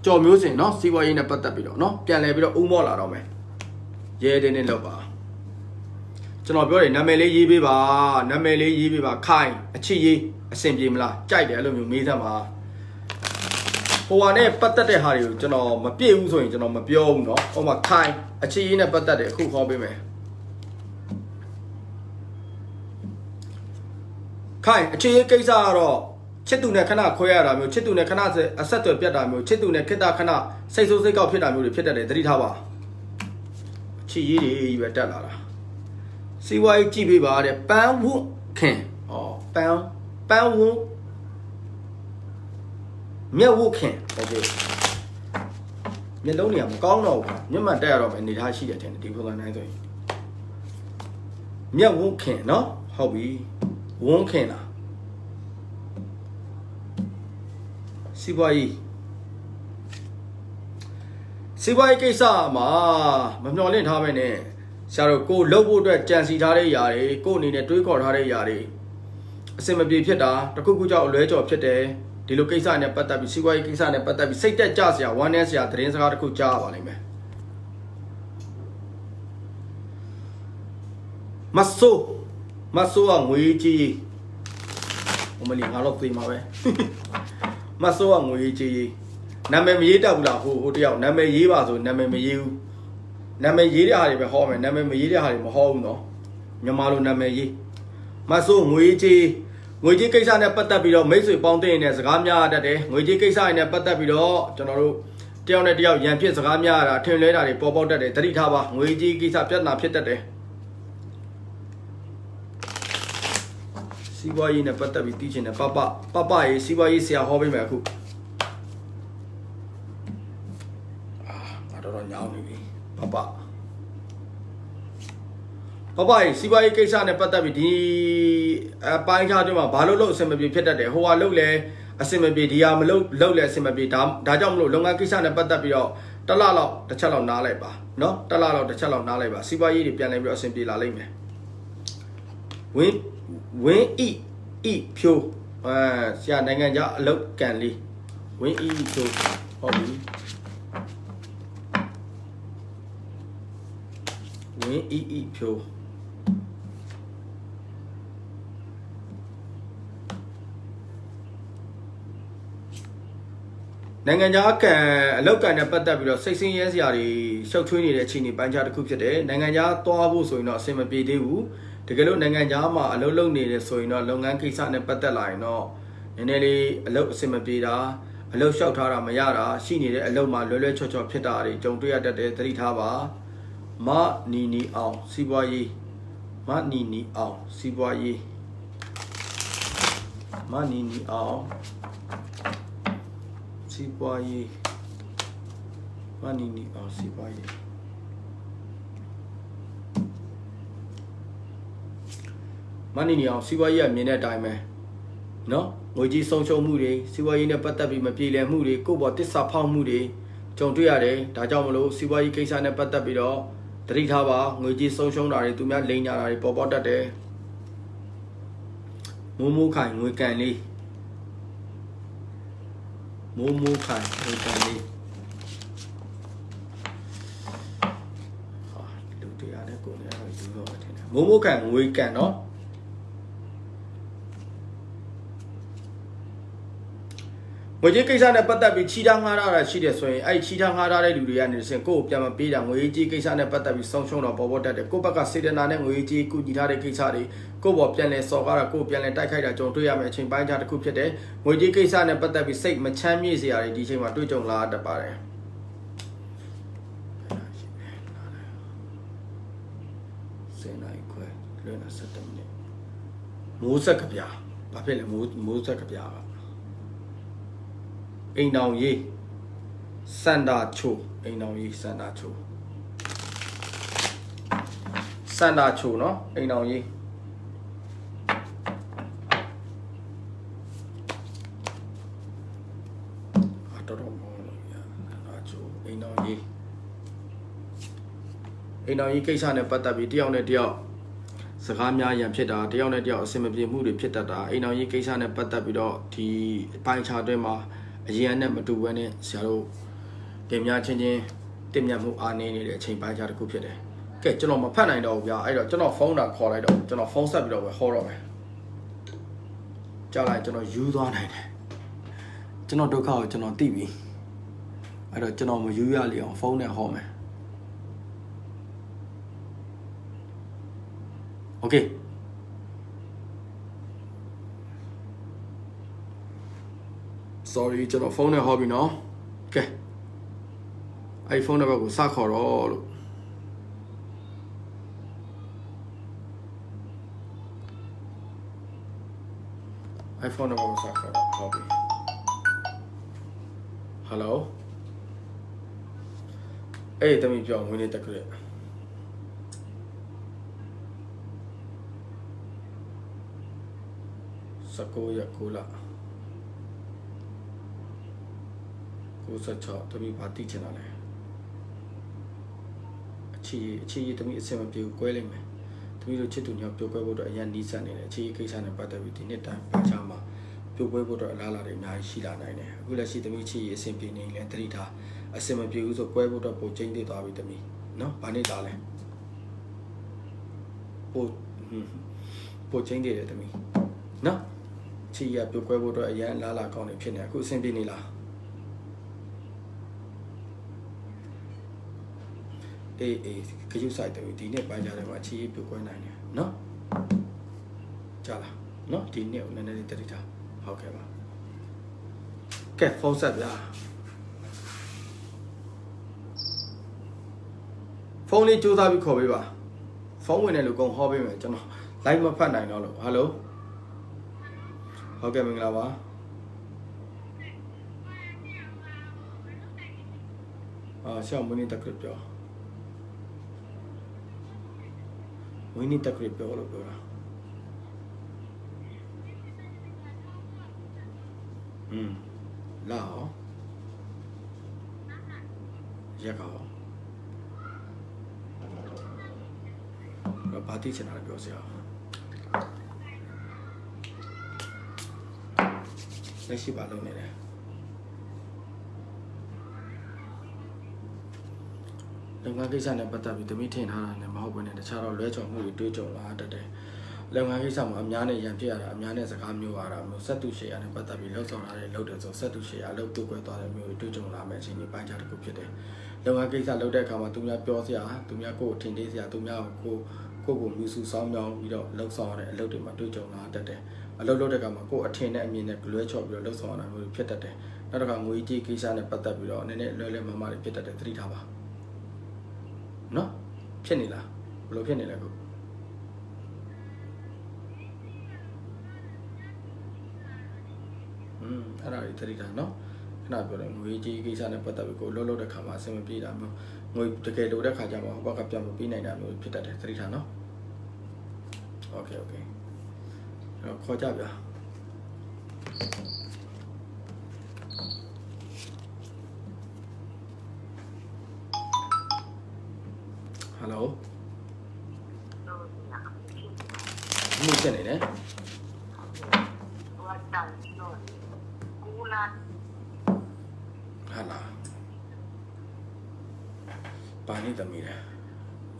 ကျော်မျိုးစင်เนาะစီးပွားရေးနဲ့ပတ်သက်ပြီးတော့เนาะပြန်လည်ပြီးတော့ဥမော့လာတော့မယ်ရဲတင်းနဲ့လောက်ပါကျွန်တော်ပြောတယ်နာမည်လေးရေးပေးပါခိုင်အချစ်ရေးအဆင်ပြေမလားကြိုက်တယ်အဲ့လိုမျိုးမေးသမ်းပါဟိုဟာနဲ့ပတ်သက်တဲ့ဟာတွေကိုကျွန်တော်မပြည့်ဘူးဆိုရင်ကျွန်တော်မပြောဘူးเนาะဟိုမှာခိုင်အချစ်ရေးနဲ့ပတ်သက်တယ်အခုခေါ်ပေးမယ်ခိုင်အချစ်ရေးကိစ္စကတော့ချစ်သူနဲ့ခဏခွဲရတာမျိုးချစ်သူနဲ့ခဏအဆက်အသွယ်ပြတ်တာမျိုးချစ်သူနဲ့ခေတ္တခဏစိတ်ဆိုးစိတ်ကောက်ဖြစ်တာမျိုးတွေဖြစ်တတ်တယ်သတိထားပါအချစ်ရေးတွေပဲတက်လာတာစီဝါရေးကြည့်ပေးပါတဲ့ပန်းဝုခင်ပန်းဝုမြက်ဝုခင်โอเคမျက်လုံးတွေကမကောင်းတော့ဘူးမျက်မှန်တက်ရတော့မယ်အနေထားရှိတယ်ထင်တယ်ဒီပုံစံတိုင်းဆိုရင်မြက်ဝုခင်เนาะဟုတ်ပြီဝုခင်လားစီဝါရေးကိစ္စမှာမမျှော်လင့်ထားမယ်နဲ့ဆရာတို့ကိုလှုပ်ဖို့အတွက်ကြံစီထားတဲ့ຢာတွေကိုအနေနဲ့တွေးခေါ်ထားတဲ့ຢာတွေအစင်မပြေဖြစ်တာတခုခုကြောင့်အလွဲကြော်ဖြစ်တယ်ဒီလိုကိစ္စနဲ့ပတ်သက်ပြီးစီးပွားရေးကိစ္စနဲ့ပတ်သက်ပြီးစိတ်တက်ကြစရာဝမ်းနည်းစရာသတင်းစကားတခုကြားရပါလိမ့်မယ်မဆိုးကငွေကြီးဟိုမလီငါတော့သိမှာပဲမဆိုးကငွေကြီးနာမည်မရေးတတ်ဘူးလားဟိုတယောက်နာမည်ရေးပါဆိုနာမည်မရေးဘူးနာမည်ရေးတဲ့ဟာတွေပဲဟောမယ်နာမည်မရေးတဲ့ဟာတွေမဟောဘူးနော်မြန်မာလိုနာမည်ရေးမဆိုးငွေကြီးကိစ္စနဲ့ပတ်သက်ပြီးတော့မိတ်ဆွေပေါင်းတဲ့နေတဲ့စကားများတတ်တယ်ငွေကြီးကိစ္စနဲ့ပတ်သက်ပြီးတော့ကျွန်တော်တို့တယောက်နဲ့တယောက်ရန်ဖြစ်စကားများတာထင်လဲတာတွေပေါ်ပေါက်တတ်တယ်သတိထားပါငွေကြီးကိစ္စပြဿနာဖြစ်တတ်တယ်စီးပွားရေးနဲ့ပတ်သက်ပြီးသိချင်တယ်ပရေးစီးပွားရေးဆရာဟောပေးမယ်အခုငါတော့ညောင်းနေပြီပရေးစီးပွားရေးကိစ္စနဲ့ပတ်သက်ပြီးဒီအပိုင်းခြားတွေမှာဘာလို့အဆင်မပြေဖြစ်တတ်တယ်ဟိုဟာလို့လဲအဆင်မပြေဒီဟာမလို့လဲအဆင်မပြေဒါကြောင့်မလို့လုပ်ငန်းကိစ္စနဲ့ပတ်သက်ပြီးတော့တစ်လလောက်တစ်ချက်လောက်နားလိုက်ပါเนาะတစ်လလောက်တစ်ချက်လောက်နားလိုက်ပါစီးပွားရေးတွေပြန်လည်ပြီးတော့အဆင်ပြေလာလိမ့်မယ်ဝင်းဤဖြိုးဆရာနိုင်ငံခြားအလုပ်ကန်လေးဝင်းဤဖြိုးဟုတ်ပြီဝင်းဤဖြိုးနိုင်ငံခြားကန်အလောက်ကန်နဲ့ပတ်သက်ပြီးတော့စိတ်ဆင်းရဲစရာတွေရှုပ်ထွေးနေတဲ့အခြေအနေပိုင်းခြားတစ်ခုဖြစ်တယ်နိုင်ငံခြားသွားဖို့ဆိုရင်တော့အဆင်မပြေသေးဘူးတကယ်လို့နိုင်ငံခြားမှာအလုပ်လုပ်နေတယ်ဆိုရင်တော့လုပ်ငန်းကိစ္စနဲ့ပတ်သက်လာရင်တော့နည်းနည်းလေးအလုပ်အဆင်မပြေတာအလုပ်လျှောက်ထားတာမရတာရှိနေတဲ့အလုပ်မှာလွယ်လွယ်ချော်ချော်ဖြစ်တာတွေကြုံတွေ့ရတတ်တယ်သတိထားပါမနီအောင်စီးပွားရေးမနီအောင်စီးပွားရေးမနီအောင်စီးပွားရေးမနီအောင်စီးပွားရေးမနီအောင်စီးပွားရေးကမြင်တဲ့အတိုင်းပဲเนาะငွေကြီးဆုံးရှုံးမှုတွေစီးပွားရေးနဲ့ပတ်သက်ပြီးမပြေလည်မှုတွေကိုယ့်ဘော်တစ္ဆာဖောက်မှုတွေကြုံတွေ့ရတယ်ဒါကြောင့်မလို့စီးပွားရေးကိစ္စနဲ့ပတ်သက်ပြီးတော့သတိထားပါငွေကြီးဆုံးရှုံးတာတွေသူများလိမ်ညာတာတွေပေါ်ပေါက်တတ်တယ်မိုးခိုင်ငွေကန်လေးမိုးခိုင်ငွေကန်လေးဟာလူတရားနဲ့ကိုယ်နဲ့တော့ယူတော့ထင်တယ်မိုးခိုင်ငွေကန်เนาะငွေကြီးကိစ္စနဲ့ပတ်သက်ပြီးချီထားငှားထားတာရှိတယ်ဆိုရင်အဲ့ချီထားငှားထားတဲ့လူတွေကနေစင်ကိုယ့်ကိုပြန်မပေးတာငွေကြီးကိစ္စနဲ့ပတ်သက်ပြီးဆုံးရှုံးတော့ပေါ်ပေါ်တက်တယ်ကိုယ့်ဘက်ကစေတနာနဲ့ငွေကြီးကုညီထားတဲ့ကိစ္စတွေကိုယ့်ဘော်ပြန်လဲစော်ကားတာကိုယ့်ပြန်လဲတိုက်ခိုက်တာကြုံတွေ့ရမယ့်အချိန်ပိုင်းခြားတစ်ခုဖြစ်တယ်ငွေကြီးကိစ္စနဲ့ပတ်သက်ပြီးစိတ်မချမ်းမြေ့စရာတွေဒီအချိန်မှာတွေ့ကြုံလာတတ်ပါတယ်စင်နိုင်ခွဲလွန်တာ7မိနစ်မိုးဆက်ကဗျာဘာဖြစ်လဲမိုးဆက်ကဗျာအိမ်တော်ရေးစန္ဒာချိုအိမ်တော်ရေးစန္ဒာချို Santa Chu, no? You know, ye. I don't know. You know, ye. You know, you can't say but be the only deal. Sagamia and Pita, the only deal, simply moody Pita. You know, you can't say but be the pine chardema, a year never do any shallow. Demia changing, Demia who are named a chain by Jacupede. Get General Pen, I know, I don't know, phone that call, I don't know, phone sub over horror. Jala, General, you don't it. General Doka, General TV. I don't know, you are on phone at home. Okay. Sorry, General phone at hobby now. Okay. iPhone about Sakura all. iPhone about Sakura hobby. Hello? Hey, tell me, John, we need to create. Sakoya Kula. Kusa Chop to be party channel. Chi to me is seven people quelling me. To me, the chitu new people to a yan Nissan in a chi case and a butter with the net time, Pachama. People to a lala in my Shila nine. Will I see the Michi is simply in England Trita. A seven people to Pueblo to poaching the dog with me. No, Pani darling. Poaching it to me. No, chi up to Pueblo to a yan lala con a pin. I could simply nila. Could you cite the dinner by Jaramachi, Puquan? No? Jala. No, dinner, and then it. However. Get false up. Phone it to the Kobiba. Phone when I look on hobby, like my pan. Hello? Okay, Minglava. Show money the crypto. We need to creep all over. Lao Yakao. A partition of yourself. Let's see about it. The Magazine and Bata with the meeting and the Mahoban and the Charo Lecho who do it all other day. Lemagazam, Amyana, Yampia, Amyana, a Camu, Satushi, and Batabi, lots on a loaded of Satushi, I love to go to the Mutujo Lamas in the Baja Cupide. Lemagaza loaded Kamatumia Piosia, Tumia go, Tindasia, Tumia go, Coco Musu, some young without looks on a loaded Matujo other day. A loaded Kamako attend I mean a glitch of your looks on and will pit at it. Not a Kamuiti, Kishan, and Batabi, and then Lele Mamma pit at the 3 tower. No, Penila, Lopenila. I don't know. Not good. We gave an apatavico, Lolo the Kama, semi pida. We take a load of Kajama, walk up Jam Pina, and we put at 3 no? Okay. Kojabia. Hello? Who's in it? Hello. Pani the mirror.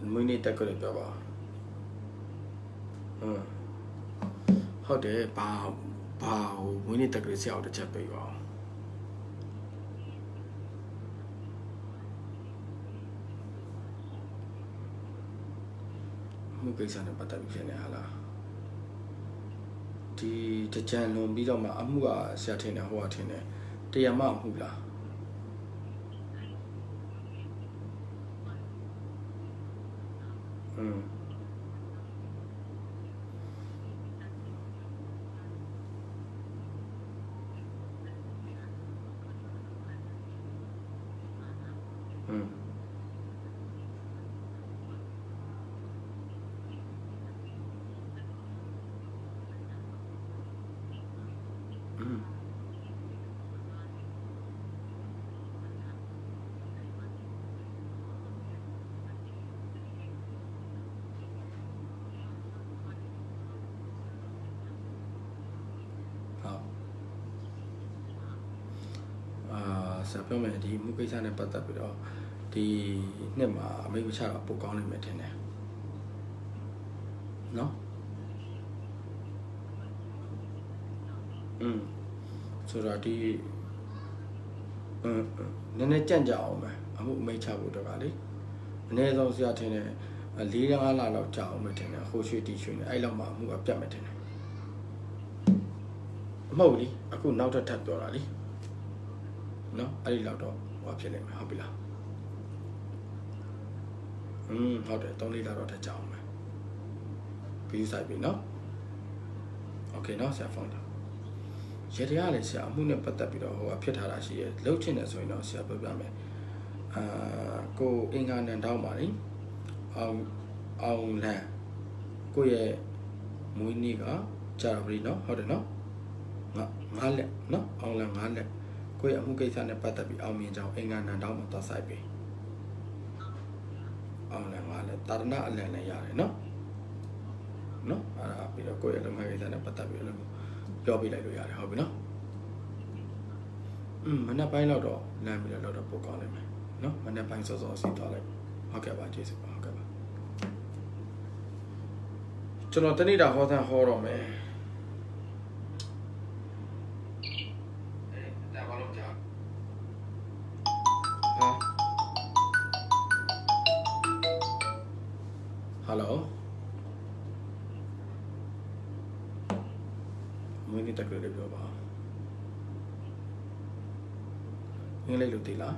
We need to go to the how dare bow, we need to go see out the chapter you are. Who goes on a Bataviana? The channel be on my Amua Satin and Watine. The amount hula. ဆက်ပြောမယ်ဒီမှုကိစ္စနဲ့ပတ်သက်ပြီးတော့ဒီနှစ်မှာအမိတ်မချတော့ပိုကောင်းနိုင်မယ်ထင်တယ်နော်ဆိုတော့ဒီနည်းနည်းကြန့်ကြအောင်ပဲအမှုအမိတ်ချဖို့တော့ကလေအနည်းဆုံးဆရာထင်တယ်4-5 လလောက်ကြာအောင်ပဲထင်တယ်ဟိုရွှေတီရွှေနေအဲ့လောက်မှအမှုကပြတ်မယ်ထင်တယ်မဟုတ်လीအခုနောက်ထပ်ပြောတာလीနော်အဲ့ဒီလောက်တော့ဟောဖြစ်နေမှာဟုတ်ပြီလားဟုတ်တယ်3-4 လတော့ထပ်ကြာအောင်ပဲပြီးဆိုင်ပြီနော်โอเคနော်ဆရာဖုန်းလာရတရားလည်းဆရာအမှုနဲ့ပတ်သက်ပြီးတော့ဟိုဖြစ်ထားတာရှိရဲ့လှုပ်ချင်တယ်ဆိုရင်တော့ဆရာပြောပြမယ်ကိုအင်္ဂါနံတောင်းပါလိအောင်လန်ကိုရဲ့မွေးနေ့ကကြာတော့ပြီနော်ဟုတ်တယ်နော်9 လက်နော်အောင်လန်9 လက်ကိုရဲ့အမှုကိစ္စနဲ့ပတ်သက်ပြီးအောင်မြင်ကြောင်းအင်္ဂါနံတောင်းမှာသွားဆိုင်ပြီအောင်လန်9 လက်တာရဏအလန်လည်းရတယ်နော်အဲ့ဒါပြီးတော့ကိုယ့်ရဲ့လုပ်ငန်းကိစ္စနဲ့ပတ်သက်ပြီးလို့ပြောပြလိုက်လို့ရတယ်ဟုတ်ပြီနော်မနေ့ပိုင်းတော့လမ်းပြီးတော့ပို့ကောင်းလိုက်မယ်နော်မနေ့ပိုင်းစောစောစီးသွားလိုက်ဟုတ်ကဲ့ပါကျေးဇူးပါဟုတ်ကဲ့ပါကျွန်တော်တနေ့တာဟောသံဟောတော့မယ်ဒါဘာလို့ကြာဟယ်လိုမင်းတက်ကြလို့ပြောပါငင်းလိုက်လို့တည်လား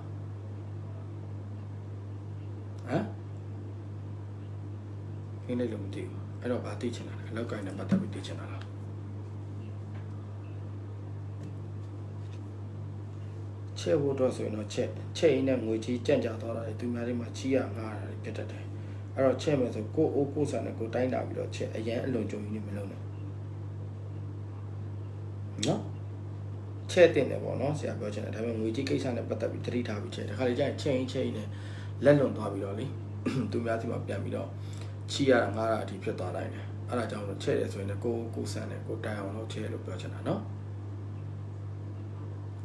ဟမ်ငင်းလိုက်လို့မတည်ဘူးအဲ့တော့ဘာသိချင်တာလဲအလောက်ကိုင်းနဲ့ပတ်သက်ပြီးသိချင်တာလားချဲ့ဖို့တော့ဆိုရင်တော့ချဲ့ရင်းနဲ့ငွေကြီးကြံ့ကြာသွားတာလေသူများတွေမှာချီးရငားတာဖြစ်တတ်တယ်အဲ့တော့ချဲ့မယ်ဆိုကိုအိုးကိုဆန်နဲ့ကိုတိုင်းတာပြီးတော့ချဲ့အရန်အလွန်ကြုံကြီးနေမလုံးနဲ့နော်ချဲ့တင်တယ်ပေါ့နော်ဆရာပြောချင်တယ်ဒါပေမဲ့ငွေကြီးကိစ္စနဲ့ပတ်သက်ပြီးသတိထားပြီးချဲ့တခါလေကျရင်ချဲ့ရင်နဲ့လက်လွန်သွားပြီးတော့လေသူများစီမှာပြန်ပြီးတော့ချီရတာငားတာအထိဖြစ်သွားနိုင်တယ်အဲ့ဒါကြောင့်ချဲ့တယ်ဆိုရင်ကိုဆန်နဲ့ကိုတိုင်အောင်လုပ်ချဲ့လို့ပြောချင်တာနော်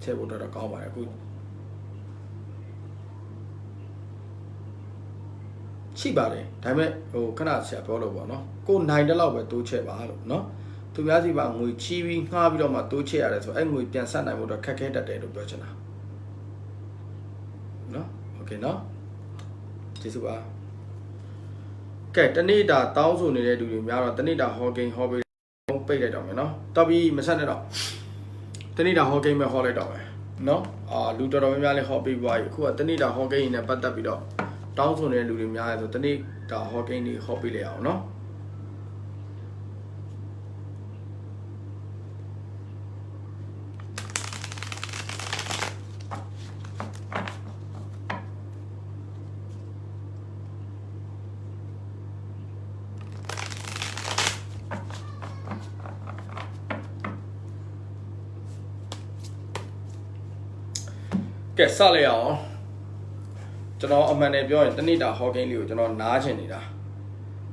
ချဲ့ဖို့တော့ကောင်းပါတယ်အခုရှိပါတယ်ဒါပေမဲ့ဟိုခဏဆရာပြောလို့ပေါ့နော်ကိုနိုင်တဲ့လောက်ပဲတိုးချဲ့ပါလို့နော်သူများစီပါငွေချီးပြီးငှားပြီးတော့မှတိုးချဲ့ရတယ်ဆိုအဲ့ငွေပြန်ဆက်နိုင်ဖို့တော့ခက်ခဲတတ်တယ်လို့ပြောချင်တာနော်โอเคနော်ကျေးဇူးပါကဲတနေ့တာတောင်းဆိုနေတဲ့လူတွေများတော့တနေ့တာဟောကိန်းဟောပေးပိတ်လိုက်တော့မယ်နော်တော်ပြီမဆက်နဲ့တော့တနေ့တာဟောကိန်းပဲဟောလိုက်တော့မယ်နော်လူတော်တော်များများလည်းဟောပေးပါပြီအခုကတနေ့တာဟောကိန်းနဲ့ပတ်သက်ပြီးတော့တောင်းဆိုနေတဲ့လူတွေများတယ်ဆိုတနေ့တာဟောကိန်းတွေဟောပေးလိုက်အောင်နော်ကဲစလိုက်အောင်ကျွန်တော်အမှန်နဲ့ပြောရင်တနေ့တာဟောကိန်းလေးကိုကျွန်တော်နားချင်နေတာ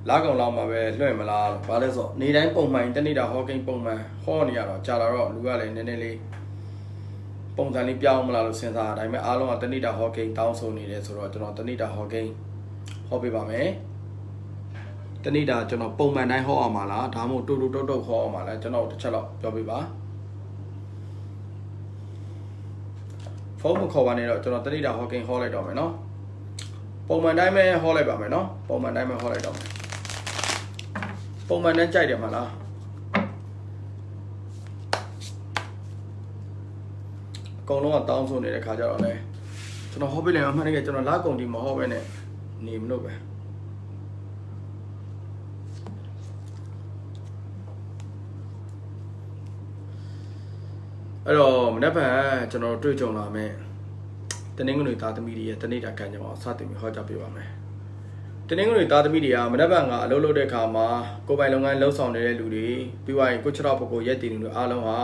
လာကောင်လောက်မှာပဲလွှဲ့မလားလို့ဘာလဲဆိုနေတိုင်းပုံမှန်တနေ့တာဟောကိန်းပုံမှန်ဟောနေရတော့ကြာလာတော့လူကလည်းနည်းနည်းလေးပုံစံလေးပြောင်းမလားလို့စဉ်းစားတာဒါပေမဲ့အားလုံးကတနေ့တာဟောကိန်းတောင်းဆိုနေတယ်ဆိုတော့ကျွန်တော်တနေ့တာဟောကိန်းဟောပေးပါမယ်တနေ့တာကျွန်တော်ပုံမှန်တိုင်းဟောအောင်မလားဒါမှမဟုတ်တူတူတုတ်တုတ်ဟောအောင်မလားကျွန်တော်တစ်ချက်တော့ပြောပေးပါဖုန်းမခေါ်ပါနဲ့တော့ကျွန်တော်တနေ့တာဟောကိန်းဟောလိုက်တော့မယ်နော်ပုံမှန်တိုင်းပဲဟောလိုက်ပါမယ်နော်ပုံမှန်တိုင်းပဲဟောလိုက်တော့မယ်ပုံမှန်နဲ့ကြိုက်တယ်မလားအကုန်လုံးကတောင်းဆိုနေတဲ့ခါကြတော့လေကျွန်တော်ဟောပေးလိုက်မှမှန်တယ်ကျွန်တော်လာကုန်ဒီမဟောပဲနဲ့နေမလို့ပဲအဲ့တော့မနေ့ကကျွန်တော်တွေ့ကြုံလာမယ်တနင်္ဂနွေသားသမီးတွေရဲ့တနေ့တာခံကြအောင်စတင်ပြီးဟောကြားပေးပါမယ်တနင်္ဂနွေသားသမီးတွေကမနေ့ကအလုပ်လုပ်တဲ့အခါမှာကိုယ်ပိုင်လုပ်ငန်းလှုပ်ဆောင်နေတဲ့လူတွေပြီးသွားရင်ကိုချတော်ပုဂ္ဂိုလ်ရက်တည်နေလို့အားလုံးဟာ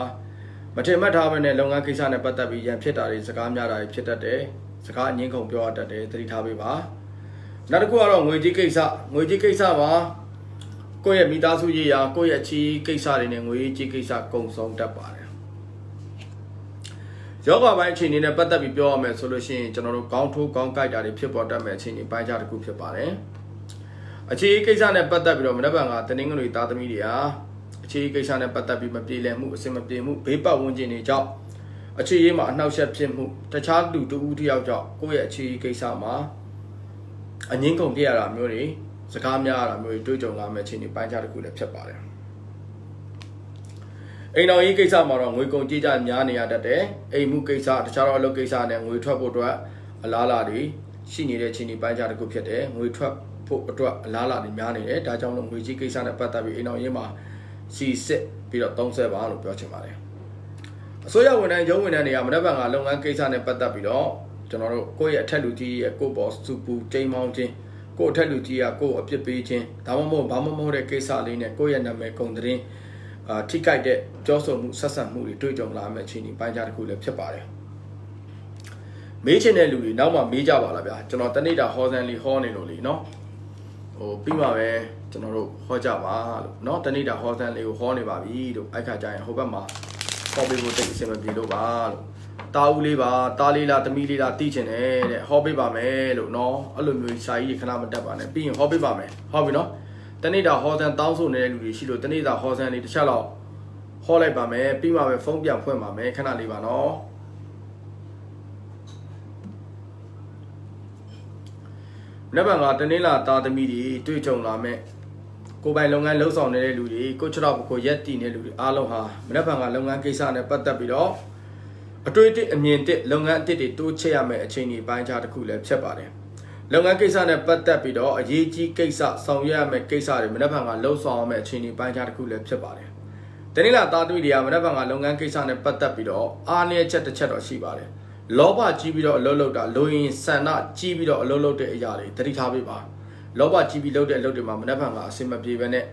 မထင်မှတ်ထားဘဲနဲ့လုပ်ငန်းကိစ္စနဲ့ပတ်သက်ပြီးရန်ဖြစ်တာတွေစကားများတာတွေဖြစ်တတ်တယ်စကားအငင်းခုန်ပြောတတ်တယ်သတိထားပေးပါနောက်တစ်ခုကတော့ငွေကြီးကိစ္စပါကိုယ့်ရဲ့မိသားစုရေးရာကိုယ့်ရဲ့ချီးကိစ္စတွေနဲ့ငွေကြီးကိစ္စကုံဆုံးတတ်ပါတယ် ယောဂပိုင်းအခြေအနေနဲ့ပတ်သက်ပြီးပြောရမယ်ဆိုလို့ရှိရင်ကျွန်တော်တို့ခေါင်းထိုးခေါင်းကိုက်တာတွေဖြစ်ပေါ်တတ်မဲ့အခြေအနေပိုင်းခြားတစ်ခုဖြစ်ပါတယ်အခြေအကိစ္စနဲ့ပတ်သက်ပြီးတော့မနက်ဖြန်ကတနင်္ဂနွေသားသမီးတွေဟာအခြေအကိစ္စနဲ့ပတ်သက်ပြီးမပြေလည်မှုအဆင်မပြေမှုဘေးပတ်ဝန်းကျင်တွေကြောင့်အခြေရေးမှာအနှောက်အယှက်ဖြစ်မှုတခြားလူတဦးတစ်ယောက်ကြောင့်ကိုယ့်ရဲ့အခြေကိစ္စမှာအငင်းကုန်ပြရတာမျိုးတွေစကားများရတာမျိုးတွေတွေ့ကြုံလာမဲ့အခြေအနေပိုင်းခြားတစ်ခုလည်းဖြစ်ပါတယ်အိမ်တော်ရေးကိစ္စမှာတော့ငွေကုန်ကြေးကျများနေရတတ်တယ်အိမ်မှုကိစ္စတခြားသောအလုပ်ကိစ္စနဲ့ငွေထွက်ဖို့အတွက်အလားအလာတွေရှိနေတဲ့အခြေအနေပိုင်းခြားတစ်ခုဖြစ်တယ်ငွေထွက်ဖို့အတွက်အလားအလာတွေများနေတယ်ဒါကြောင့်လို့ငွေကြီးကိစ္စနဲ့ပတ်သက်ပြီးအိမ်တော်ရေးမှာစီစစ်ပြီးတော့30ပါလို့ပြောချင်ပါတယ်အစိုးရဝန်ထမ်းရုံးဝန်ထမ်းတွေကမနက်ဖြန်ကလုပ်ငန်းကိစ္စနဲ့ပတ်သက်ပြီးတော့ကျွန်တော်တို့ကိုယ့်ရဲ့အထက်လူကြီးရဲ့ကိုယ့်ဘော်စူပူတိမ်မောင်းခြင်းကိုယ့်အထက်လူကြီးကကိုယ့်အပြစ်ပေးခြင်းဒါမှမဟုတ်ဘာမှမဟုတ်တဲ့ကိစ္စလေးနဲ့ကိုယ့်ရဲ့နာမည်ကုန်တဲ့ထိကြိုက်တဲ့ကြောဆိုမှုဆက်ဆံမှုတွေတွေ့ကြုံလာမယ့်အခြေအနေပိုင်းခြားတစ်ခုလည်းဖြစ်ပါတယ်မေးချင်တဲ့လူတွေနောက်မှမေးကြပါလားဗျာကျွန်တော်တနေ့တာဟောစမ်းလေးဟောနေလို့လေနော်ပြီးမှပဲကျွန်တော်တို့ဟောကြပါလို့เนาะတနေ့တာဟောစမ်းလေးကိုဟောနေပါပြီလို့အဲ့ခါကျရင်ဟိုဘက်မှာဟောပေးဖို့တိတ်အဆင်မပြေလို့ပါလို့တာဦးလေးပါတားလေးလားသမီးလေးလားတီးချင်တယ်တဲ့ဟောပေးပါမယ်လို့เนาะအဲ့လိုမျိုးစာကြီးခဏမတက်ပါနဲ့ပြီးရင်ဟောပေးပါမယ်ဟုတ်ပြီเนาะတနေ့တာဟောစမ်းတောင်းဆိုနေတဲ့လူတွေရှိလို့တနေ့တာဟောစမ်းလေးတစ်ချက်လောက်ဟောလိုက်ပါမယ်ပြီးမှပဲဖုန်းပြန်ဖွင့်ပါမယ်ခဏလေးပါเนาะနံပါတ်5တနေ့လာသားသမီးတွေတွေ့ကြုံလာမဲ့ကိုပိုင်လုပ်ငန်းလှုပ်ဆောင်နေတဲ့လူတွေကိုချတော့ကိုရက်တည်နေတဲ့လူတွေအားလုံးဟာမနက်ဖြန်ကလုပ်ငန်းကိစ္စနဲ့ပတ်သက်ပြီးတော့အတွေ့အထိအမြင်တစ်လုပ်ငန်းအသစ်တွေတိုးချဲ့ရမယ့်အခြေအနေပိုင်းခြားတစ်ခုလည်းဖြစ်ပါတယ်လုပ်ငန်းကိစ္စနဲ့ပတ်သက်ပြီးတော့အရေးကြီးကိစ္စဆောင်ရွက်ရမယ့်ကိစ္စတွေမနက်ဖြန်ကလှုပ်ဆောင်ရမယ့်အခြေအနေပိုင်းခြားတစ်ခုလည်းဖြစ်ပါတယ်တနေ့လာသားသမီးတွေကမနက်ဖြန်ကလုပ်ငန်းကိစ္စနဲ့ပတ်သက်ပြီးတော့အားနည်းချက်တစ်ချက်တော့ရှိပါတယ်လောဘကြီးပြီးတော့အလုပ်လုပ်တာလိုရင်ဆန္ဒကြီးပြီးတော့အလုပ်လုပ်တဲ့အရာတွေသတိထားပေးပါလောဘကြီးပြီးလုပ်တဲ့အလုပ်တွေမှာမနှက်ဖန်ကအဆင်မပြေဘဲနဲ့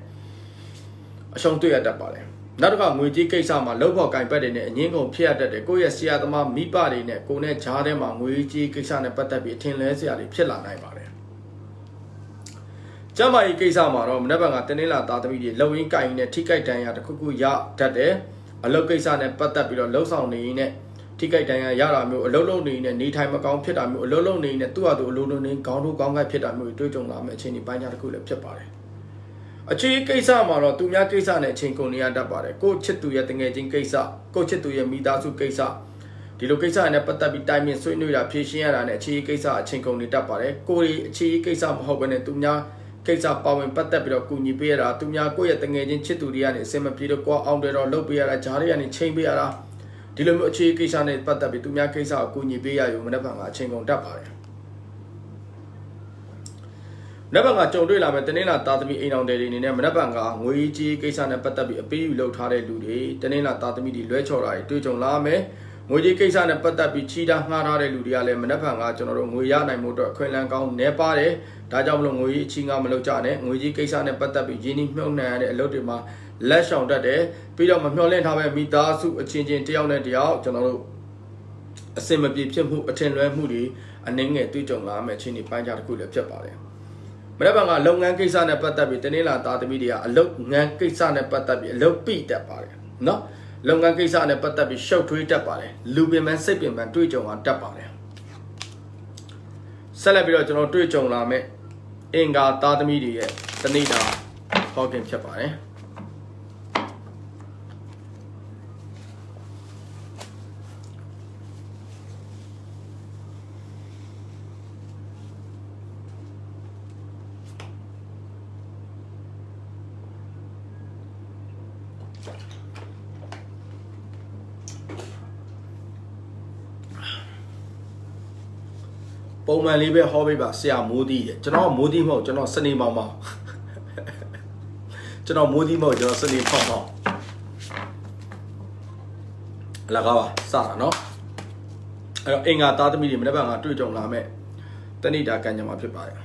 အရှုံးတွေ့ရတတ်ပါတယ်နောက်တစ်ခါငွေကြေးကိစ္စမှာလုပ်ဖို့ကင်ပတ်တွေနဲ့အငင်းကုန်ဖြစ်ရတတ်တယ်ကိုယ့်ရဲ့ဆရာသမားမိဘတွေနဲ့ကိုယ်နဲ့ဂျားထဲမှာငွေကြေးကိစ္စနဲ့ပတ်သက်ပြီးအထင်လဲစရာတွေဖြစ်လာနိုင်ပါတယ်ကျမကြီးကိစ္စမှာတော့မနှက်ဖန်ကတင်းတင်းလာသားသမီးတွေလုံရင်းကင်ရင်းနဲ့ထိကြိုက်တန်ရတစ်ခုခုရတတ်တယ်အလုပ်ကိစ္စနဲ့ပတ်သက်ပြီးတော့လှုပ်ဆောင်နေရင်းနဲ့ထိကြိုက်တန်ရတာမျိုးအလုံးလုံးနေနဲ့နေထိုင်မကောင်းဖြစ်တာမျိုးအလုံးလုံးနေနဲ့သူ့ဟာသူအလုံးလုံးနေခေါင်းထိုးခေါင်းကိုက်ဖြစ်တာမျိုးတွေ့ကြုံလာမယ့်အခြေအနေပိုင်းခြားတစ်ခုလည်းဖြစ်ပါတယ်အခြေကိစ္စမှာတော့သူများကိစ္စနဲ့အချိန်ကုန်နေရတတ်ပါတယ်ကိုချစ်သူရဲ့တငယ်ချင်းကိစ္စကိုချစ်သူရဲ့မိသားစုကိစ္စဒီလိုကိစ္စနဲ့ပတ်သက်ပြီးတိုင်ပင်ဆွေးနွေးတာဖြေရှင်းရတာနဲ့အခြေကိစ္စအချိန်ကုန်နေတတ်ပါတယ်ကိုရီအခြေကိစ္စမဟုတ်ဘဲနဲ့သူများကိစ္စပါဝင်ပတ်သက်ပြီးတော့ကူညီပေးရတာသူများကိုယ့်ရဲ့တငယ်ချင်းချစ်သူတွေကနေအစင်မပြေတော့ကိုအောင်တယ်တော့လုပ်ပေးရတာဂျားတွေကနေချိန်ပေးရတာဒီလိုမျိုးအခြေကိစ္စနဲ့ပတ်သက်ပြီးသူများကိစ္စကိုကူညီပေးရယူမနက်ဖြန်ကအချိန်ကုန်တတ်ပါတယ်မနက်ဖြန်ကကြုံတွေ့လာမဲ့တနင်္လာသားသမီးအိမ်အောင်တွေအနေနဲ့မနက်ဖြန်ကငွေကြီးကိစ္စနဲ့ပတ်သက်ပြီးအပေးယူလုပ်ထားတဲ့လူတွေတနင်္လာသားသမီးတွေလွဲချော်တာတွေတွေ့ကြုံလာမယ်ငွေကြီးကိစ္စနဲ့ပတ်သက်ပြီးချီတာငှားထားတဲ့လူတွေကလည်းမနက်ဖြန်ကကျွန်တော်တို့ငွေရနိုင်မှုအတွက်အခွင့်အလမ်းကောင်းနေပါတယ်ဒါကြောင့်မလို့ငွေကြီးအချီငှားမလုပ်ကြနဲ့ငွေကြီးကိစ္စနဲ့ပတ်သက်ပြီးရင်းနှီးမြှုပ်နှံရတဲ့အလုပ်တွေမှာလက်ဆောင်တတ်တယ်ပြီးတော့မမျှော်လင့်ထားပဲမိသားစုအချင်းချင်းတယောက်နဲ့တယောက်ကျွန်တော်တို့အစင်မပြေဖြစ်မှုအထင်လွဲမှုတွေအနှင်းငယ်တွေ့ကြုံလာမယ့်အခြေအနေပိုင်းခြားတစ်ခုလည်းဖြစ်ပါတယ်မနက်ဖြန်ကလုပ်ငန်းကိစ္စနဲ့ပတ်သက်ပြီးတနေ့လာသားသမီးတွေကအလုပ်ငန်းကိစ္စနဲ့ပတ်သက်ပြီးအလုပ်ပိတတ်ပါတယ်နော်လုပ်ငန်းကိစ္စနဲ့ပတ်သက်ပြီးရှုပ်ထွေးတတ်ပါတယ်လူပင်ပန်းစိတ်ပင်ပန်းတွေ့ကြုံလာတတ်ပါတယ်ဆက်လက်ပြီးတော့ကျွန်တော်တွေ့ကြုံလာမယ့်အင်္ဂါသားသမီးတွေရဲ့တနေ့တာဟောခင်ဖြစ်ပါတယ်ပုံမှန်လေးပဲဟောပေးပါဆရာမိုးသီးရဲ့ကျွန်တော်မိုးသီးမဟုတ်ကျွန်တော်စနေမောင်မောင်ကျွန်တော်မိုးသီးမဟုတ်ကျွန်တော်စနေဖောက်ဖောက်လာကားပါစတာနော်အဲ့တော့အင်္ဂါသားသမီးတွေမနေ့ကတွေ့ကြုံလာမဲ့တဏိတာကံကြမ္မာဖြစ်ပါတယ်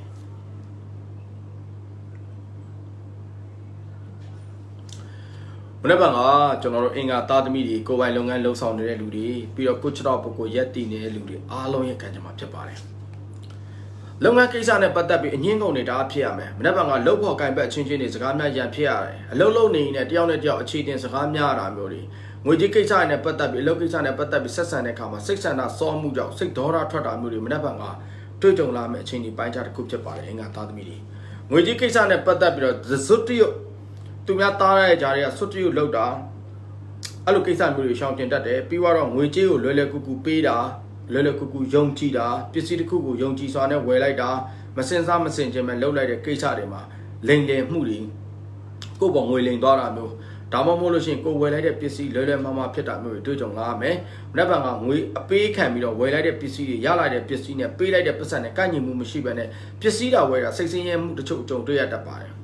မနေ့ကကျွန်တော်တို့အင်္ဂါသားသမီးတွေကိုယ်ပိုင်လုပ်ငန်းလှုပ်ဆောင်နေတဲ့လူတွေပြီးတော့ကိုချတော့ပုဂ္ဂိုလ်ရက်တည်နေတဲ့လူတွေအားလုံးရဲ့ကံကြမ္မာဖြစ်ပါတယ်လုပ်ငန်းကိစ္စနဲ့ပတ်သက်ပြီးအငင်းကုန်တွေဒါဖြစ်ရမယ်မနေ့ကလှုပ်ဖို့ကင်ပတ်ချင်းချင်းတွေစကားများရန်ဖြစ်ရတယ်အလုပ်လုပ်နေရင်တယောက်နဲ့တယောက်အခြေတင်စကားများတာမျိုးတွေ ငွေကြေးကိစ္စနဲ့ပတ်သက်ပြီးအလုပ်ကိစ္စနဲ့ပတ်သက်ပြီးဆက်ဆံတဲ့အခါမှာစိတ်ဆန္ဒစောမှုကြောင့်စိတ်ဒေါသထွက်တာမျိုးတွေမနှက်ဖန်ကတွေ့ကြုံလာမယ့်အခြေအနေပိုင်းခြားတစ်ခုဖြစ်ပါတယ်အင်္ဂါသားသမီးတွေငွေကြေးကိစ္စနဲ့ပတ်သက်ပြီးတော့ဇွတ်တိယသူများသားရတဲ့ဂျာတွေကဆွတ်တိယလောက်တာအဲ့လိုကိစ္စမျိုးတွေရှောင်တင်တတ်တယ်ပြီးတော့ငွေကြေးကိုလွယ်လွယ်ကူကူပေးတာလွယ်လွယ်ကူကူယုံကြည်တာပစ္စည်းတစ်ခုကိုယုံကြည်စွာနဲ့ဝယ်လိုက်တာမစင်စားမစင်ခြင်းပဲလုပ်လိုက်တဲ့ကိစ္စတွေမှာလိမ်လည်မှုတွေကိုယ့်ဘောင်ငွေလိမ်သွားတာမျိုးဒါမှမဟုတ်လို့ရှိရင်ကိုယ်ဝယ်လိုက်တဲ့ပစ္စည်းလွယ်လွယ်မှားမှားဖြစ်တာမျိုးတွေတွေ့ကြုံလာမယ်။မနေ့ကငွေအပေးခံပြီးတော့ဝယ်လိုက်တဲ့ပစ္စည်းတွေရလာတဲ့ပစ္စည်းနဲ့ပေးလိုက်တဲ့ပတ်စံနဲ့ကိုက်ညီမှုမရှိဘဲနဲ့ပစ္စည်းတာဝယ်တာစိတ်ဆင်းရဲမှုတချို့အကြုံတွေ့ရတတ်ပါတယ်။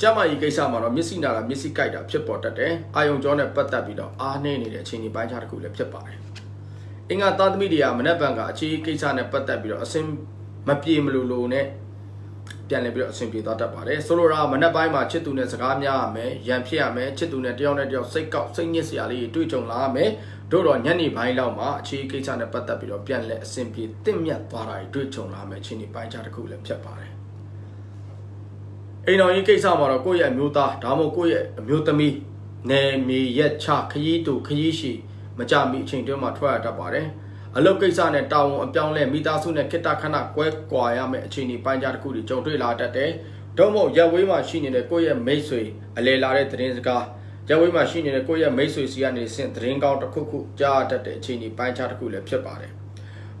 ကျမကြီးကိစ္စမှာတော့မျက်စိနာတာမျက်စိကိုက်တာဖြစ်ပေါ်တတ်တယ်။အာယုံကြောနဲ့ပတ်သက်ပြီးတော့အားနည်းနေတဲ့အခြေအနေပိုင်းခြားတစ်ခုလည်းဖြစ်ပါတယ်။အင်္ဂါသားသမီးတွေကမနေ့ကအခြေကိစ္စနဲ့ပတ်သက်ပြီးတော့အစင်မပြေမလို့နဲ့ပြန်လည်ပြီးတော့အဆင်ပြေသွားတတ်ပါတယ်ဆိုလိုတာမနက်ပိုင်းမှာချစ်သူနဲ့စကားများရမယ်ရန်ဖြစ်ရမယ်ချစ်သူနဲ့တယောက်နဲ့တယောက်စိတ်ကောက်စိတ်ညစ်စရာလေးတွေ့ကြုံလာရမယ်တို့တော့ညနေပိုင်းလောက်မှာအခြေကိစ္စနဲ့ပတ်သက်ပြီးတော့ပြန်လည်အဆင်ပြေတင့်မြတ်သွားတာတွေ့ကြုံလာမယ်ချင်းဒီပိုင်းခြားတစ်ခုလည်းဖြစ်ပါတယ်အိမ်တော်ကြီးကိစ္စမှာတော့ကိုယ့်ရဲ့အမျိုးသားဒါမှမဟုတ်ကိုယ့်ရဲ့အမျိုးသမီးနယ်မြေရက်ချခရီးတူခရီးရှိမကြမီအချိန်တွင်းမှာထွက်ရတတ်ပါတယ်အလုပ်ကိစ္စနဲ့တာဝန်အပြောင်းလဲမိသားစုနဲ့ခိတ္တခဏကွဲကွာရမယ့်အခြေအနေပိုင်းခြားတစ်ခုတွေကြုံတွေ့လာတတ်တယ်။တော့မို့ရက်ဝေးမှာရှိနေတဲ့ကိုယ့်ရဲ့မိတ်ဆွေအလဲလာတဲ့သတင်းစကားရက်ဝေးမှာရှိနေတဲ့ကိုယ့်ရဲ့မိတ်ဆွေစီကနေစင်သတင်းကောင်းတစ်ခုခုကြားတတ်တဲ့အခြေအနေပိုင်းခြားတစ်ခုလည်းဖြစ်ပါတယ်။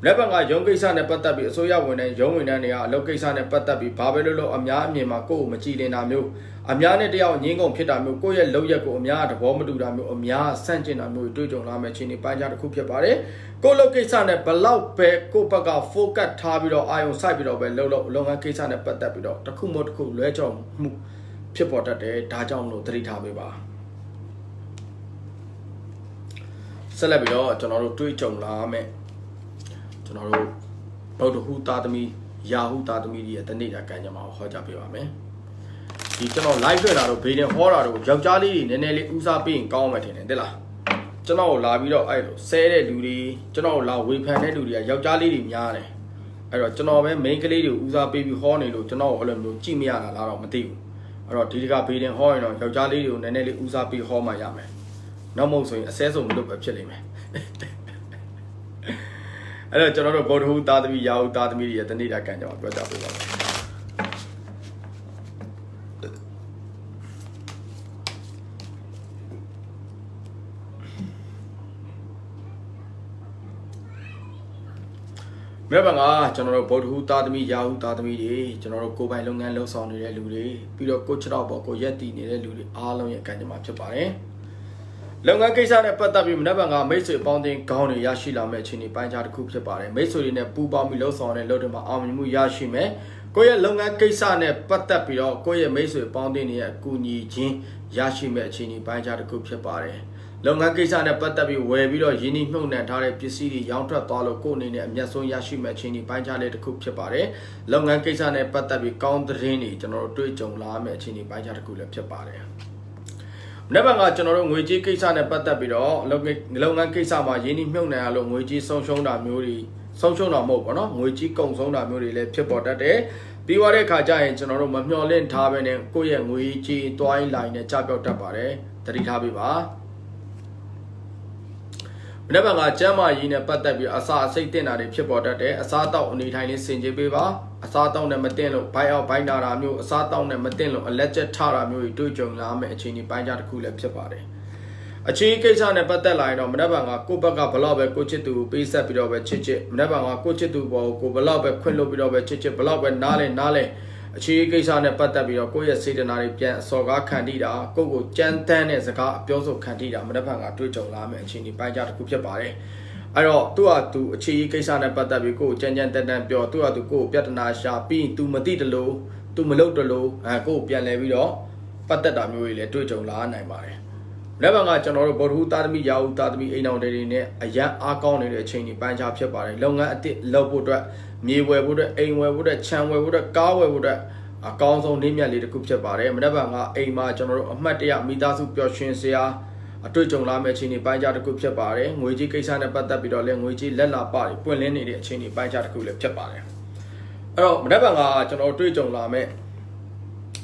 လက်ပတ်ကရုံးကိစ္စနဲ့ပတ်သက်ပြီးအစိုးရဝန်ထမ်းရုံးဝန်ထမ်းတွေကအလုပ်ကိစ္စနဲ့ပတ်သက်ပြီးဘာပဲလို့အများအမြင်မှာကိုယ့်ကိုမကြည်လင်တာမျိုးအများနဲ့တယောက်ငင်းကုန်ဖြစ်တာမျိုးကိုယ့်ရဲ့လုပ်ရက်ကိုအများသဘောမတူတာမျိုးအများဆန့်ကျင်တာမျိုးတွေ့ကြုံလာမယ့်အခြေအနေပိုင်းခြားတစ်ခုဖြစ်ပါတယ်ကိုယ့်လုပ်ကိစ္စနဲ့ဘလောက်ပဲကိုယ့်ဘက်က focus ထားပြီးတော့အာရုံစိုက်ပြီးတော့ပဲလုပ်ငန်းကိစ္စနဲ့ပတ်သက်ပြီးတော့တစ်ခုမှတစ်ခုလွဲချော်မှုဖြစ်ပေါ်တတ်တယ်ဒါကြောင့်လို့သတိထားပေးပါဆက်လက်ပြီးတော့ကျွန်တော်တို့တွေ့ကြုံလာမယ့်ကျွန်တော်တို့ဗုဒ္ဓဟူသားသမီးယာဟုသားသမီးရဲ့တနေ့တာကံကြမ္မာကိုဟောကြားပေးပါမယ်ဒီကျွန်တော် live တွေ့တာတော့ဘေးနဲ့ဟောတာတော့ယောက်ျားလေးတွေနည်းနည်းလေးဦးစားပေးရင်ကောင်းမှထင်တယ်သိလားကျွန်တော်ကိုလာပြီးတော့အဲ့လိုဆဲတဲ့လူတွေကျွန်တော်ကိုလာဝေဖန်တဲ့လူတွေကယောက်ျားလေးတွေများတယ်အဲ့တော့ကျွန်တော်ပဲ main ကလေးတွေကိုဦးစားပေးပြီးဟောနေလို့ကျွန်တော်ကိုအဲ့လိုမျိုးကြည့်မရတာလားတော့မသိဘူးအဲ့တော့ဒီတကဘေးနဲ့ဟောရင်တော့ယောက်ျားလေးတွေကိုနည်းနည်းလေးဦးစားပေးဟောမှရမယ်နောက်မဟုတ်ဆိုရင်အဆဲဆုံးမလုပ်ပဲဖြစ်လိမ့်မယ်အဲ့တော့ကျွန်တော်တို့ဗုဒ္ဓဟူသားသမီးယာဟုသားသမီးတွေရဲ့တနေ့တာကံကြမ္မာပြောကြပေးပါမယ်မြတ်ဗန်ကကျွန်တော်တို့ဗုဒ္ဓဟူသားသမီးယာဟုသားသမီးတွေကျွန်တော်တို့ကိုယ်ပိုင်လုပ်ငန်းလုပ်ဆောင်နေတဲ့လူတွေပြီးတော့ကိုချတော့ပေါ့ကိုရက်တည်နေတဲ့လူတွေအားလုံးရဲ့ကံကြမ္မာဖြစ်ပါတယ်လုပ်ငန်းကိစ္စနဲ့ပတ်သက်ပြီးမြတ်ဗန်ကမိတ်ဆွေပေါင်းတင်ခေါင်းတွေရရှိလာမယ့်အခြေအနေပိုင်းခြားတစ်ခုဖြစ်ပါတယ်မိတ်ဆွေတွေနဲ့ပူးပေါင်းပြီးလှုပ်ဆောင်တဲ့လုပ်တွေမှာအောင်မြင်မှုရရှိမယ်ကိုယ့်ရဲ့လုပ်ငန်းကိစ္စနဲ့ပတ်သက်ပြီးတော့ကိုယ့်ရဲ့မိတ်ဆွေပေါင်းတင်တွေရဲ့အကူအညီချင်းရရှိမယ့်အခြေအနေပိုင်းခြားတစ်ခုဖြစ်ပါတယ်လုပ်ငန်းကိစ္စနဲ့ပတ်သက်ပြီးဝယ်ပြီးတော့ယင်းနှိမ့်နှံထားတဲ့ပစ္စည်းတွေရောင်းထွက်သွားလို့ကိုယ်အနေနဲ့အမျက်ဆုံးရရှိမဲ့အခြေအနေပိုင်းခြားလေးတစ်ခုဖြစ်ပါတယ်။လုပ်ငန်းကိစ္စနဲ့ပတ်သက်ပြီးကောင်းသတင်းတွေကျွန်တော်တို့တွေ့ကြုံလာမယ့်အခြေအနေပိုင်းခြားတစ်ခုလည်းဖြစ်ပါတယ်။မနေ့ကကျွန်တော်တို့ငွေကြေးကိစ္စနဲ့ပတ်သက်ပြီးတော့လုပ်ငန်းကိစ္စမှာယင်းနှိမ့်နှံရလို့ငွေကြေးဆုံးရှုံးတာမျိုးတွေဆုံးရှုံးတာမဟုတ်ဘူးနော်ငွေကြေးကုန်ဆုံးတာမျိုးတွေလည်းဖြစ်ပေါ်တတ်တယ်။ပြီးသွားတဲ့အခါကျရင်ကျွန်တော်တို့မမျှော်လင့်ထားဘဲနဲ့ကိုယ့်ရဲ့ငွေကြေးတွိုင်းလိုင်းနဲ့ကြပြောက်တတ်ပါတယ်။သတိထားပေးပါ။မနေ့ကကျမ်းမာရေးနဲ့ပတ်သက်ပြီးအစာအစိတ်တင်တာတွေဖြစ်ပေါ်တတ်တယ်အစားတောက်အနေထိုင်လေးဆင်ခြင်ပေးပါအစားတောက်နဲ့မတင်လို့ဘိုင်အောက်ဘိုင်နာတာမျိုးအစားတောက်နဲ့မတင်လို့အလက်ချက်ထတာမျိုးတွေတွေ့ကြုံလာမယ့်အခြေအနေပိုင်းခြားတစ်ခုလည်းဖြစ်ပါတယ်အခြေကိစ္စနဲ့ပတ်သက်လာရင်တော့မနေ့ကကိုယ့်ဘက်ကဘလောက်ပဲကိုချစ်သူကိုပေးဆက်ပြီးတော့ပဲချစ်ချစ်မနေ့ကကိုချစ်သူပေါ်ကိုဘလောက်ပဲခွင့်လွှတ်ပြီးတော့ပဲချစ်ချစ်ဘလောက်ပဲနားလဲအခြေကိစ္စနဲ့ပတ်သက်ပြီးတော့ကိုယ့်ရဲ့စေတနာတွေပြန်အစော်ကားခံတိတာကိုယ့်ကိုကြမ်းတမ်းတဲ့စကားအပြောဆိုခံတိတာမနေ့ကတွေ့ကြုံလာမယ့်အခြေအနေပိုင်းခြားတစ်ခုဖြစ်ပါတယ်အဲ့တော့သူ့ဟာသူအခြေကိစ္စနဲ့ပတ်သက်ပြီးကိုယ့်ကိုကြမ်းတမ်းပြောသူ့ဟာသူကိုယ့်ကိုပြဿနာရှာပြီး तू မသိတလို့ तू မလုပ်တလို့ကိုယ့်ကိုပြန်လဲပြီးတော့ပတ်သက်တာမျိုးတွေလည်းတွေ့ကြုံလာနိုင်ပါတယ်လက်ဗန်ကကျွန်တော်တို့ဗုဒ္ဓဟူသားသမီးယာဟုသားသမီးအိမ်တော်တွေနဲ့အရန်အားကောင်းနေတဲ့အချိန်ဒီပိုင်းခြားဖြစ်ပါတယ်လုပ်ငန်းအသစ်လုပ်ဖို့အတွက်မြေဝယ်ဖို့အတွက်အိမ်ဝယ်ဖို့အတွက်ခြံဝယ်ဖို့အတွက်ကားဝယ်ဖို့အတွက်အကောင်းဆုံးနေ့မြတ်လေးတစ်ခုဖြစ်ပါတယ်မနေ့ကအိမ်မှာကျွန်တော်တို့အမှတ်တရမိသားစုပျော်ရွှင်စရာအတွေ့အကြုံလာမယ့်အချိန်ဒီပိုင်းခြားတစ်ခုဖြစ်ပါတယ်ငွေကြီးကိစ္စနဲ့ပတ်သက်ပြီးတော့လည်းငွေကြီးလက်လာပတွေပွင့်လင်းနေတဲ့အချိန်ဒီပိုင်းခြားတစ်ခုလည်းဖြစ်ပါတယ်အဲ့တော့မနေ့ကကျွန်တော်တွေ့ကြုံလာမယ့်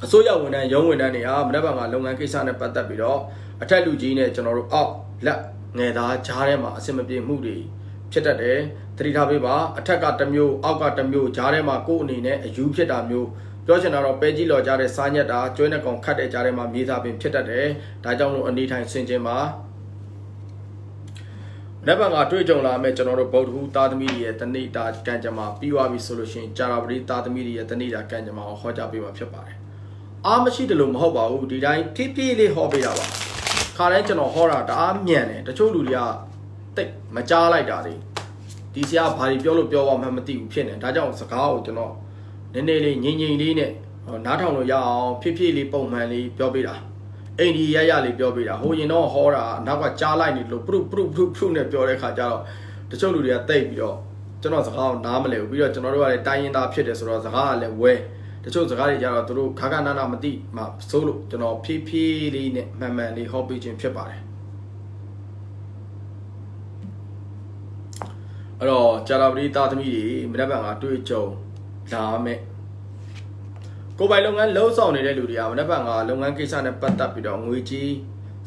အစိုးရဝန်ထမ်းရုံးဝန်ထမ်းတွေဟာမနက်ဖြန်ကလုပ်ငန်းကိစ္စနဲ့ပတ်သက်ပြီးတော့အထက်လူကြီးနဲ့ကျွန်တော်တို့အောက်လက်ငယ်သားကြားထဲမှာအဆင်မပြေမှုတွေဖြစ်တတ်တယ်တတိထားပေးပါအထက်ကတစ်မျိုးအောက်ကတစ်မျိုးကြားထဲမှာကိုယ်အနေနဲ့အယူဖြစ်တာမျိုးပြောချင်တာတော့ပဲကြီးလော်ကြတဲ့စားညက်တာကျွဲနဲ့ကောင်ခတ်တဲ့ကြားထဲမှာမြေသားပင်ဖြစ်တတ်တယ်ဒါကြောင့်လို့အနေထိုင်ဆင်ခြင်ပါမနက်ဖြန်ကတွေ့ကြုံလာမယ်ကျွန်တော်တို့ဗုဒ္ဓဟူသားသမီးတွေရဲ့တဏိတာကံကြမ္မာပြီးသွားပြီဆိုလို့ရှိရင်ကြာရပတိသားသမီးတွေရဲ့တဏိတာကံကြမ္မာကိုဟောကြားပေးမှာဖြစ်ပါတယ်အားမရှိတယ်လို့မဟုတ်ပါဘူးဒီတိုင်းဖြည်းဖြည်းလေးဟောပေးတာပါခါတိုင်းကျွန်တော်ဟောတာတအားမြန်တယ်တချို့လူတွေကတိတ်မကြားလိုက်တာတွေဒီဆရာဘာတွေပြောလို့ပြောပါမှမသိဘူးဖြစ်နေဒါကြောင့်စကားကိုကျွန်တော်နည်းနည်းလေးငြိမ်ငြိမ်လေးနဲ့နားထောင်လို့ရအောင်ဖြည်းဖြည်းလေးပုံမှန်လေးပြောပေးတာအိန္ဒိယရလေးပြောပေးတာဟိုရင်တော့ဟောတာနောက်ကကြားလိုက်နေလို့ပရုနဲ့ပြောတဲ့ခါကျတော့တချို့လူတွေကတိတ်ပြီးတော့ကျွန်တော်စကားကိုနားမလည်ဘူးပြီးတော့ကျွန်တော်တို့ကလည်းတိုင်းရင်းသားဖြစ်တယ်ဆိုတော့စကားကလည်းဝဲတချို့စကားတွေကြတော့သူတို့ခါခါနာနာမသိမှစိုးလို့ကျွန်တော်ဖြည်းဖြည်းလေးနဲ့မှန်မှန်လေးဟောပေးခြင်းဖြစ်ပါတယ်အဲ့တော့ကြာလာပတိသားသမီးတွေမနက်ဖြန်ကတွေ့ကြုံလာမယ်ကိုယ်ပိုင်လုပ်ငန်းလုံးဆောင်နေတဲ့လူတွေကမနက်ဖြန်ကလုပ်ငန်းကိစ္စနဲ့ပတ်သက်ပြီးတော့ငွေကြီ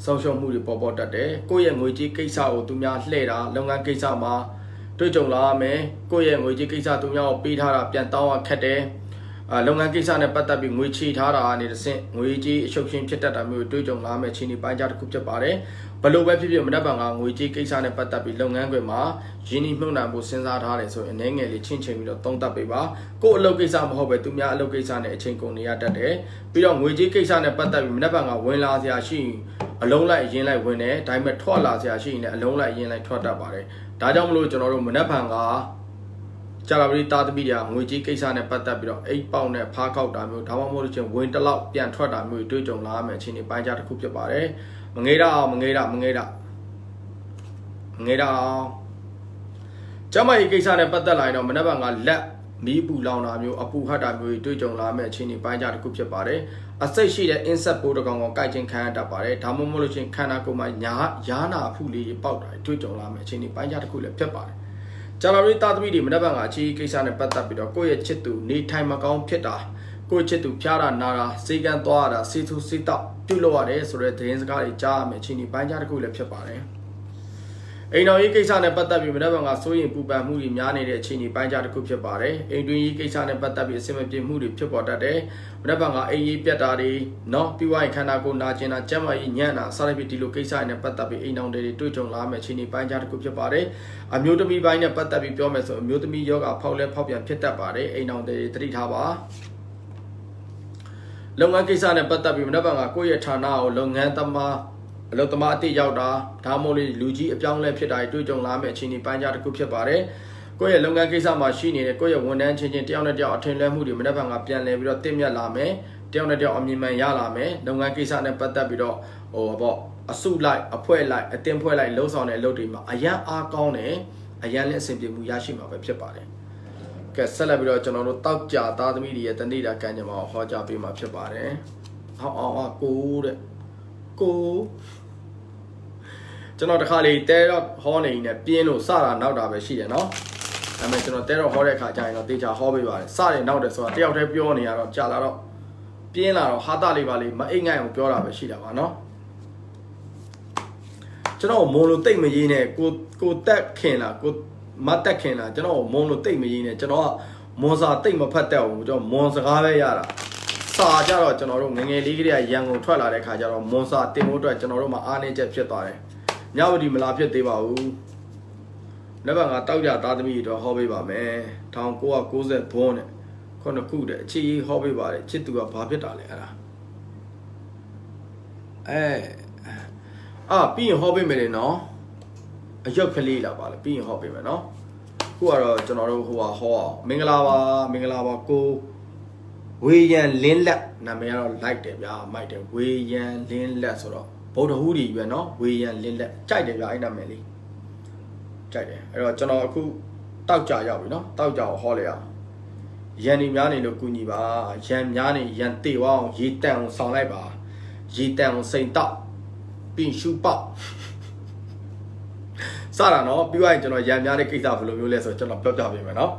းဆုံးရှုံးမှုတွေပေါ်တတ်တယ်ကိုယ့်ရဲ့ငွေကြီးကိစ္စကိုသူများလှည့်တာလုပ်ငန်းကိစ္စမှာတွေ့ကြုံလာမယ်ကိုယ့်ရဲ့ငွေကြီးကိစ္စသူများကိုပေးထားတာပြန်တောင်းရခက်တယ်လုပ်ငန်းကိစ္စနဲ့ပတ်သက်ပြီးငွေချေထားတာကနေတစ်ဆင့်ငွေကြီးအရှုပ်ရှင်းဖြစ်တတ်တာမျိုးတွေ့ကြုံလာမယ်ချင်းဒီပိုင်းခြားတစ်ခုဖြစ်ပါတယ်ဘလို့ပဲဖြစ်ဖြစ်မနက်ဖြန်ကငွေကြီးကိစ္စနဲ့ပတ်သက်ပြီးလုပ်ငန်းခွင်မှာရင်းနှီးမြှုပ်နှံမှုစဉ်းစားထားတယ်ဆိုရင်အနေငယ်လေးချင်းချင်းပြီးတော့သုံးသပ်ပေးပါကိုယ့်အလုပ်ကိစ္စမဟုတ်ပဲသူများအလုပ်ကိစ္စနဲ့အချိန်ကုန်နေရတတ်တယ်ပြီးတော့ငွေကြီးကိစ္စနဲ့ပတ်သက်ပြီးမနက်ဖြန်ကဝင်လာစရာရှိရင်အလုံးလိုက်ရင်းလိုက်ဝင်တယ်ဒါပေမဲ့ထွက်လာစရာရှိရင်လည်းအလုံးလိုက်ရင်းလိုက်ထွက်တတ်ပါတယ်ဒါကြောင့်မလို့ကျွန်တော်တို့မနက်ဖြန်ကကြာလာပတိသားသမီးတွေကငွေကြီးကိစ္စနဲ့ပတ်သက်ပြီးတော့အိတ်ပေါက်နဲ့ဖားခောက်တာမျိုးဒါမှမဟုတ်လို့ချင်းဝင်တလောက်ပြန်ထွက်တာမျိုးတွေ့ကြုံလာမယ်အချိန်ဒီပိုင်းခြားတစ်ခုဖြစ်ပါတယ်မငေးတာအောင်ကျမကြီးကိစ္စနဲ့ပတ်သက်လာရင်တော့မနက်ဖြန်ကလက်မီးပူလောင်တာမျိုးအပူဟတ်တာမျိုးတွေ့ကြုံလာမယ်အချိန်ဒီပိုင်းခြားတစ်ခုဖြစ်ပါတယ်အစိတ်ရှိတဲ့ insect ပိုးတစ်ကောင်ကိုကိုက်ချင်းခံရတတ်ပါတယ်ဒါမှမဟုတ်လို့ချင်းခန္ဓာကိုယ်မှာယားနာအဖုလေးပေါက်တာတွေ့ကြုံလာမယ်အချိန်ဒီပိုင်းခြားတစ်ခုလည်းဖြစ်ပါတယ်ကြာလာပြီးသားသမီးတွေမနက်ဖြန်ကအချီးကိစ္စနဲ့ပတ်သက်ပြီးတော့ကိုယ့်ရဲ့ချစ်သူနေထိုင်မကောင်းဖြစ်တာကိုယ့်ချစ်သူဖျားတာနာတာစေကန်းသွားတာစီသူစီတောက်ပြုတ်လို့ရတယ်ဆိုတဲ့သတင်းစကားတွေကြားရမယ်အချိန်ဒီပိုင်းခြားတစ်ခုလည်းဖြစ်ပါတယ်အိမ်တော်ရေးကိစ္စနဲ့ပတ်သက်ပြီးမနက်ဖြန်ကစိုးရင်ပူပန်မှုတွေများနေတဲ့အချိန်ဒီပိုင်းခြားတစ်ခုဖြစ်ပါတယ်အိမ်တွင်းရေးကိစ္စနဲ့ပတ်သက်ပြီးအဆင်မပြေမှုတွေဖြစ်ပေါ်တတ်တယ်မနက်ဖြန်ကအိမ်ရေးပြတ်တာတွေနော်ပြီးွားရင်ခန္ဓာကိုယ်နာကျင်တာကျန်းမာရေးညံ့တာစသဖြင့်ဒီလိုကိစ္စနဲ့ပတ်သက်ပြီးအိမ်တော်တွေတွေ့ကြုံလာမယ်အချိန်ဒီပိုင်းခြားတစ်ခုဖြစ်ပါတယ်အမျိုးသမီးပိုင်းနဲ့ပတ်သက်ပြီးပြောမယ်ဆိုအမျိုးသမီးယောဂဖောက်လဲဖောက်ပြန်ဖြစ်တတ်ပါတယ်အိမ်တော်တွေသတိထားပါလုပ်ငန်းကိစ္စနဲ့ပတ်သက်ပြီးမနက်ဖြန်ကကိုယ့်ရဲ့ဌာနကိုလုပ်ငန်းသမားအလုပ်သမားအတိတ်ရောက်တာဒါမှမဟုတ်လူကြီးအပြောင်းလဲဖြစ်တာတွေ့ကြုံလာမယ့်အချိန်ဒီပိုင်းခြားတစ်ခုဖြစ်ပါတယ်ကိုယ့်ရဲ့လုပ်ငန်းကိစ္စမှာရှိနေတဲ့ကိုယ့်ရဲ့ဝန်ထမ်းချင်းချင်းတယောက်နဲ့တယောက်အထင်လွဲမှုတွေမနက်ဖြန်ကပြန်လည်ပြီးတော့တင့်မြတ်လာမယ်တယောက်နဲ့တယောက်အမြင်မှန်ရလာမယ်လုပ်ငန်းကိစ္စနဲ့ပတ်သက်ပြီးတော့အစုလိုက်အဖွဲ့လိုက်အတင်းဖွဲ့လိုက်လှုပ်ဆောင်တဲ့အလုပ်တွေမှာအရန်အားကောင်းတယ်အရန်လည်းအဆင်ပြေမှုရရှိမှာပဲဖြစ်ပါတယ်ကဲဆက်လက်ပြီးတော့ကျွန်တော်တို့တောက်ကြသားသမီးတွေရဲ့တဏိတာကံကြမ္မာကိုဟောကြားပေးမှာဖြစ်ပါတယ်ကိုတဲ့ကိုကျွန်တော်တခါလေတဲတော့ဟောနေနေပြင်းလို့စတာနောက်တာပဲရှိတယ်နော်ဒါပေမဲ့ကျွန်တော်တဲတော့ဟောတဲ့အခါကျရင်တော့တေချာဟောပေးပါတယ်စတယ်နောက်တယ်ဆိုတာတယောက်တည်းပြောနေရတော့ကြာလာတော့ပြင်းလာတော့ဟာတာလေးပါလေးမအိတ်ငိုင်းအောင်ပြောတာပဲရှိတာပါနော်ကျွန်တော်မုံလို့တိတ်မရေးနဲ့ကိုတက်ခင်လားကိုမတက်ခင်လားကျွန်တော်မုံလို့တိတ်မရေးနဲ့ကျွန်တော်ကမွန်စာတိတ်မဖတ်တတ်ဘူးကျွန်တော်မွန်စကားပဲရတာစာကြတော့ကျွန်တော်တို့ငငယ်လေးကလေးရန်ကုန်ထွက်လာတဲ့ခါကျတော့မွန်စာတင်ဖို့အတွက်ကျွန်တော်တို့မှာအားနည်းချက်ဖြစ်သွားတယ်ညဝတီမလာဖြစ်သေးပါဘူးလက်ပါငါတောက်ကြသားသမီးတော့ဟောပေးပါမယ်1990ဘွန်းနဲ့ခုနှစ်ခုတဲ့အချီဟောပေးပါတယ်ချစ်သူကဘာဖြစ်တာလဲအဲ့ဒါပြီးရင်ဟောပေးမယ်လေနော်အရုပ်ကလေးလာပါလေပြီးရင်ဟောပေးမယ်နော်ခုကတော့ကျွန်တော်တို့ဟိုဟောအောင်မင်္ဂလာပါကိုဝေယံလင်းလက်နာမည်ကတော့လိုက်တယ်ဗျာမိုက်တယ်ဝေယံလင်းလက်ဆိုတော့ဗုဒ္ဓဟူးကြီးရွယ်နော်ဝေယံလင်းလက်ကြိုက်တယ်ဗျာအဲ့နာမည်လေးကြိုက်တယ်အဲ့တော့ကျွန်တော်အခုတောက်ကြရောက်ပြီနော်တောက်ကြကိုဟောလိုက်အောင်ရန်နေများနေလို့ကူညီပါရန်များနေရန်တေဝအောင်ရေတန်အောင်ဆောင်လိုက်ပါရေတန်အောင်စိန်တောက်ပြီးရှူပေါက်စတာနော်ပြီးသွားရင်ကျွန်တော်ရန်များတဲ့ကိစ္စဘယ်လိုမျိုးလဲဆိုတော့ကျွန်တော်ပြောပြပေးမယ်နော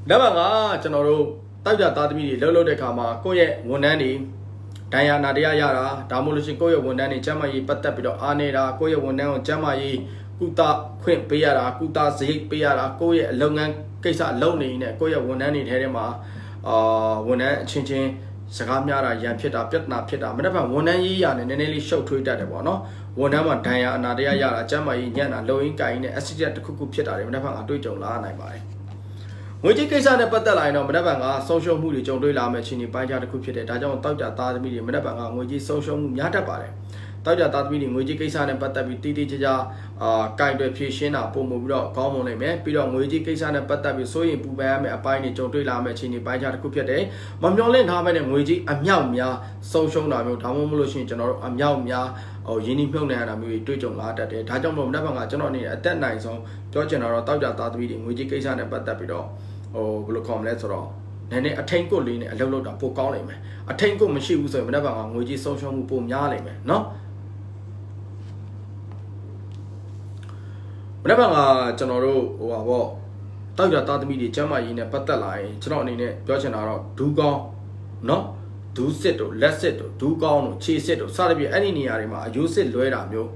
်နောက်ပါကကျွန်တော်တို့ တောက်ကြသားသမီးတွေလှုပ်လှုပ်တဲ့ခါမှာကိုယ့်ရဲ့ဝန်ထမ်းတွေဒဏ်ရာနာတရားရတာဒါမှမဟုတ်လို့ရှိရင်ကိုယ့်ရဲ့ဝန်ထမ်းတွေကျန်းမာရေးပတ်သက်ပြီးတော့အားနေတာကိုယ့်ရဲ့ဝန်ထမ်းကိုကျန်းမာရေးကုသခွင့်ပေးရတာကုသစရိတ်ပေးရတာကိုယ့်ရဲ့အလုပ်ငန်းကိစ္စလုပ်နေနေကိုယ့်ရဲ့ဝန်ထမ်းတွေထဲမှာဝန်ထမ်းအချင်းချင်းစကားများတာရန်ဖြစ်တာပြဿနာဖြစ်တာမနေ့ကဝန်ထမ်းရေးရနဲ့နည်းနည်းလေးရှုပ်ထွေးတတ်တယ်ပေါ့နော်ဝန်ထမ်းမှာဒဏ်ရာအနာတရားရတာကျန်းမာရေးညံ့တာလုံရင်းကိုင်းနဲ့ accident တစ်ခုခုဖြစ်တာတွေမနေ့ကအတွေ့အကြုံလာနိုင်ပါတယ်ငွေကြေးကိစ္စနဲ့ပတ်သက်လာရင်တော့မနေ့ကဆုံးရှုံးမှုတွေကြုံတွေ့လာမယ့်အခြေအနေပိုင်းခြားတစ်ခုဖြစ်တယ်ဒါကြောင့်တောက်ကြသားသမီးတွေမနေ့ကငွေကြေးဆုံးရှုံးမှုများတတ်ပါတယ်တောက်ကြသားသမီးတွေငွေကြေးကိစ္စနဲ့ပတ်သက်ပြီးတီးကြကင်တွေဖြည့်ရှင်းတာပုံမှုပြီးတော့ကောင်းမွန်နိုင်မယ်ပြီးတော့ငွေကြေးကိစ္စနဲ့ပတ်သက်ပြီးစိုးရင်ပူပန်ရမယ့်အပိုင်းတွေကြုံတွေ့လာမယ့်အခြေအနေပိုင်းခြားတစ်ခုဖြစ်တယ်မမျော်လင့်ထားမယ့်ငွေကြေးအမြောက်များဆုံးရှုံးတာမျိုးဒါမှမဟုတ်လို့ရှိရင်ကျွန်တော်တို့အမြောက်များရင်းနှီးမြှုပ်နှံရတာမျိုးတွေတွေ့ကြုံလာတတ်တယ်ဒါကြောင့်မို့မနေ့ကကျွန်တော်အနေနဲ့အသက်နိုင်ဆုံးပြောချင်တာတော့တောက်ကြသားသမီးတွေငွေကြေးကိစ္စနဲ့ပတ်သက်ပြီးတော့ဘယ်လိုခေါ်မလဲဆိုတော့နည်းနည်းအထိန်ကွတ်လေးနဲ့အလုပ်လုပ်တာပိုကောင်းနိုင်မယ်အထိန်ကွတ်မရှိဘူးဆိုရင်မနေ့ကငွေကြေးဆုံးရှုံးမှုပိုများနိုင်မယ်နော်မနေ့ကကျွန်တော်တို့တောက်ကြသားသမီးတွေကျမ်းမာရေးနဲ့ပတ်သက်လာရင်ကျွန်တော်အနေနဲ့ပြောချင်တာတော့ဒူးကောင်းနော်ဒူးစစ်တို့လက်စစ်တို့ဒူးကောင်းတို့ခြေစစ်တို့စသဖြင့်အဲ့ဒီနေရာတွေမှာအယိုးစစ်လွဲတာမျိုး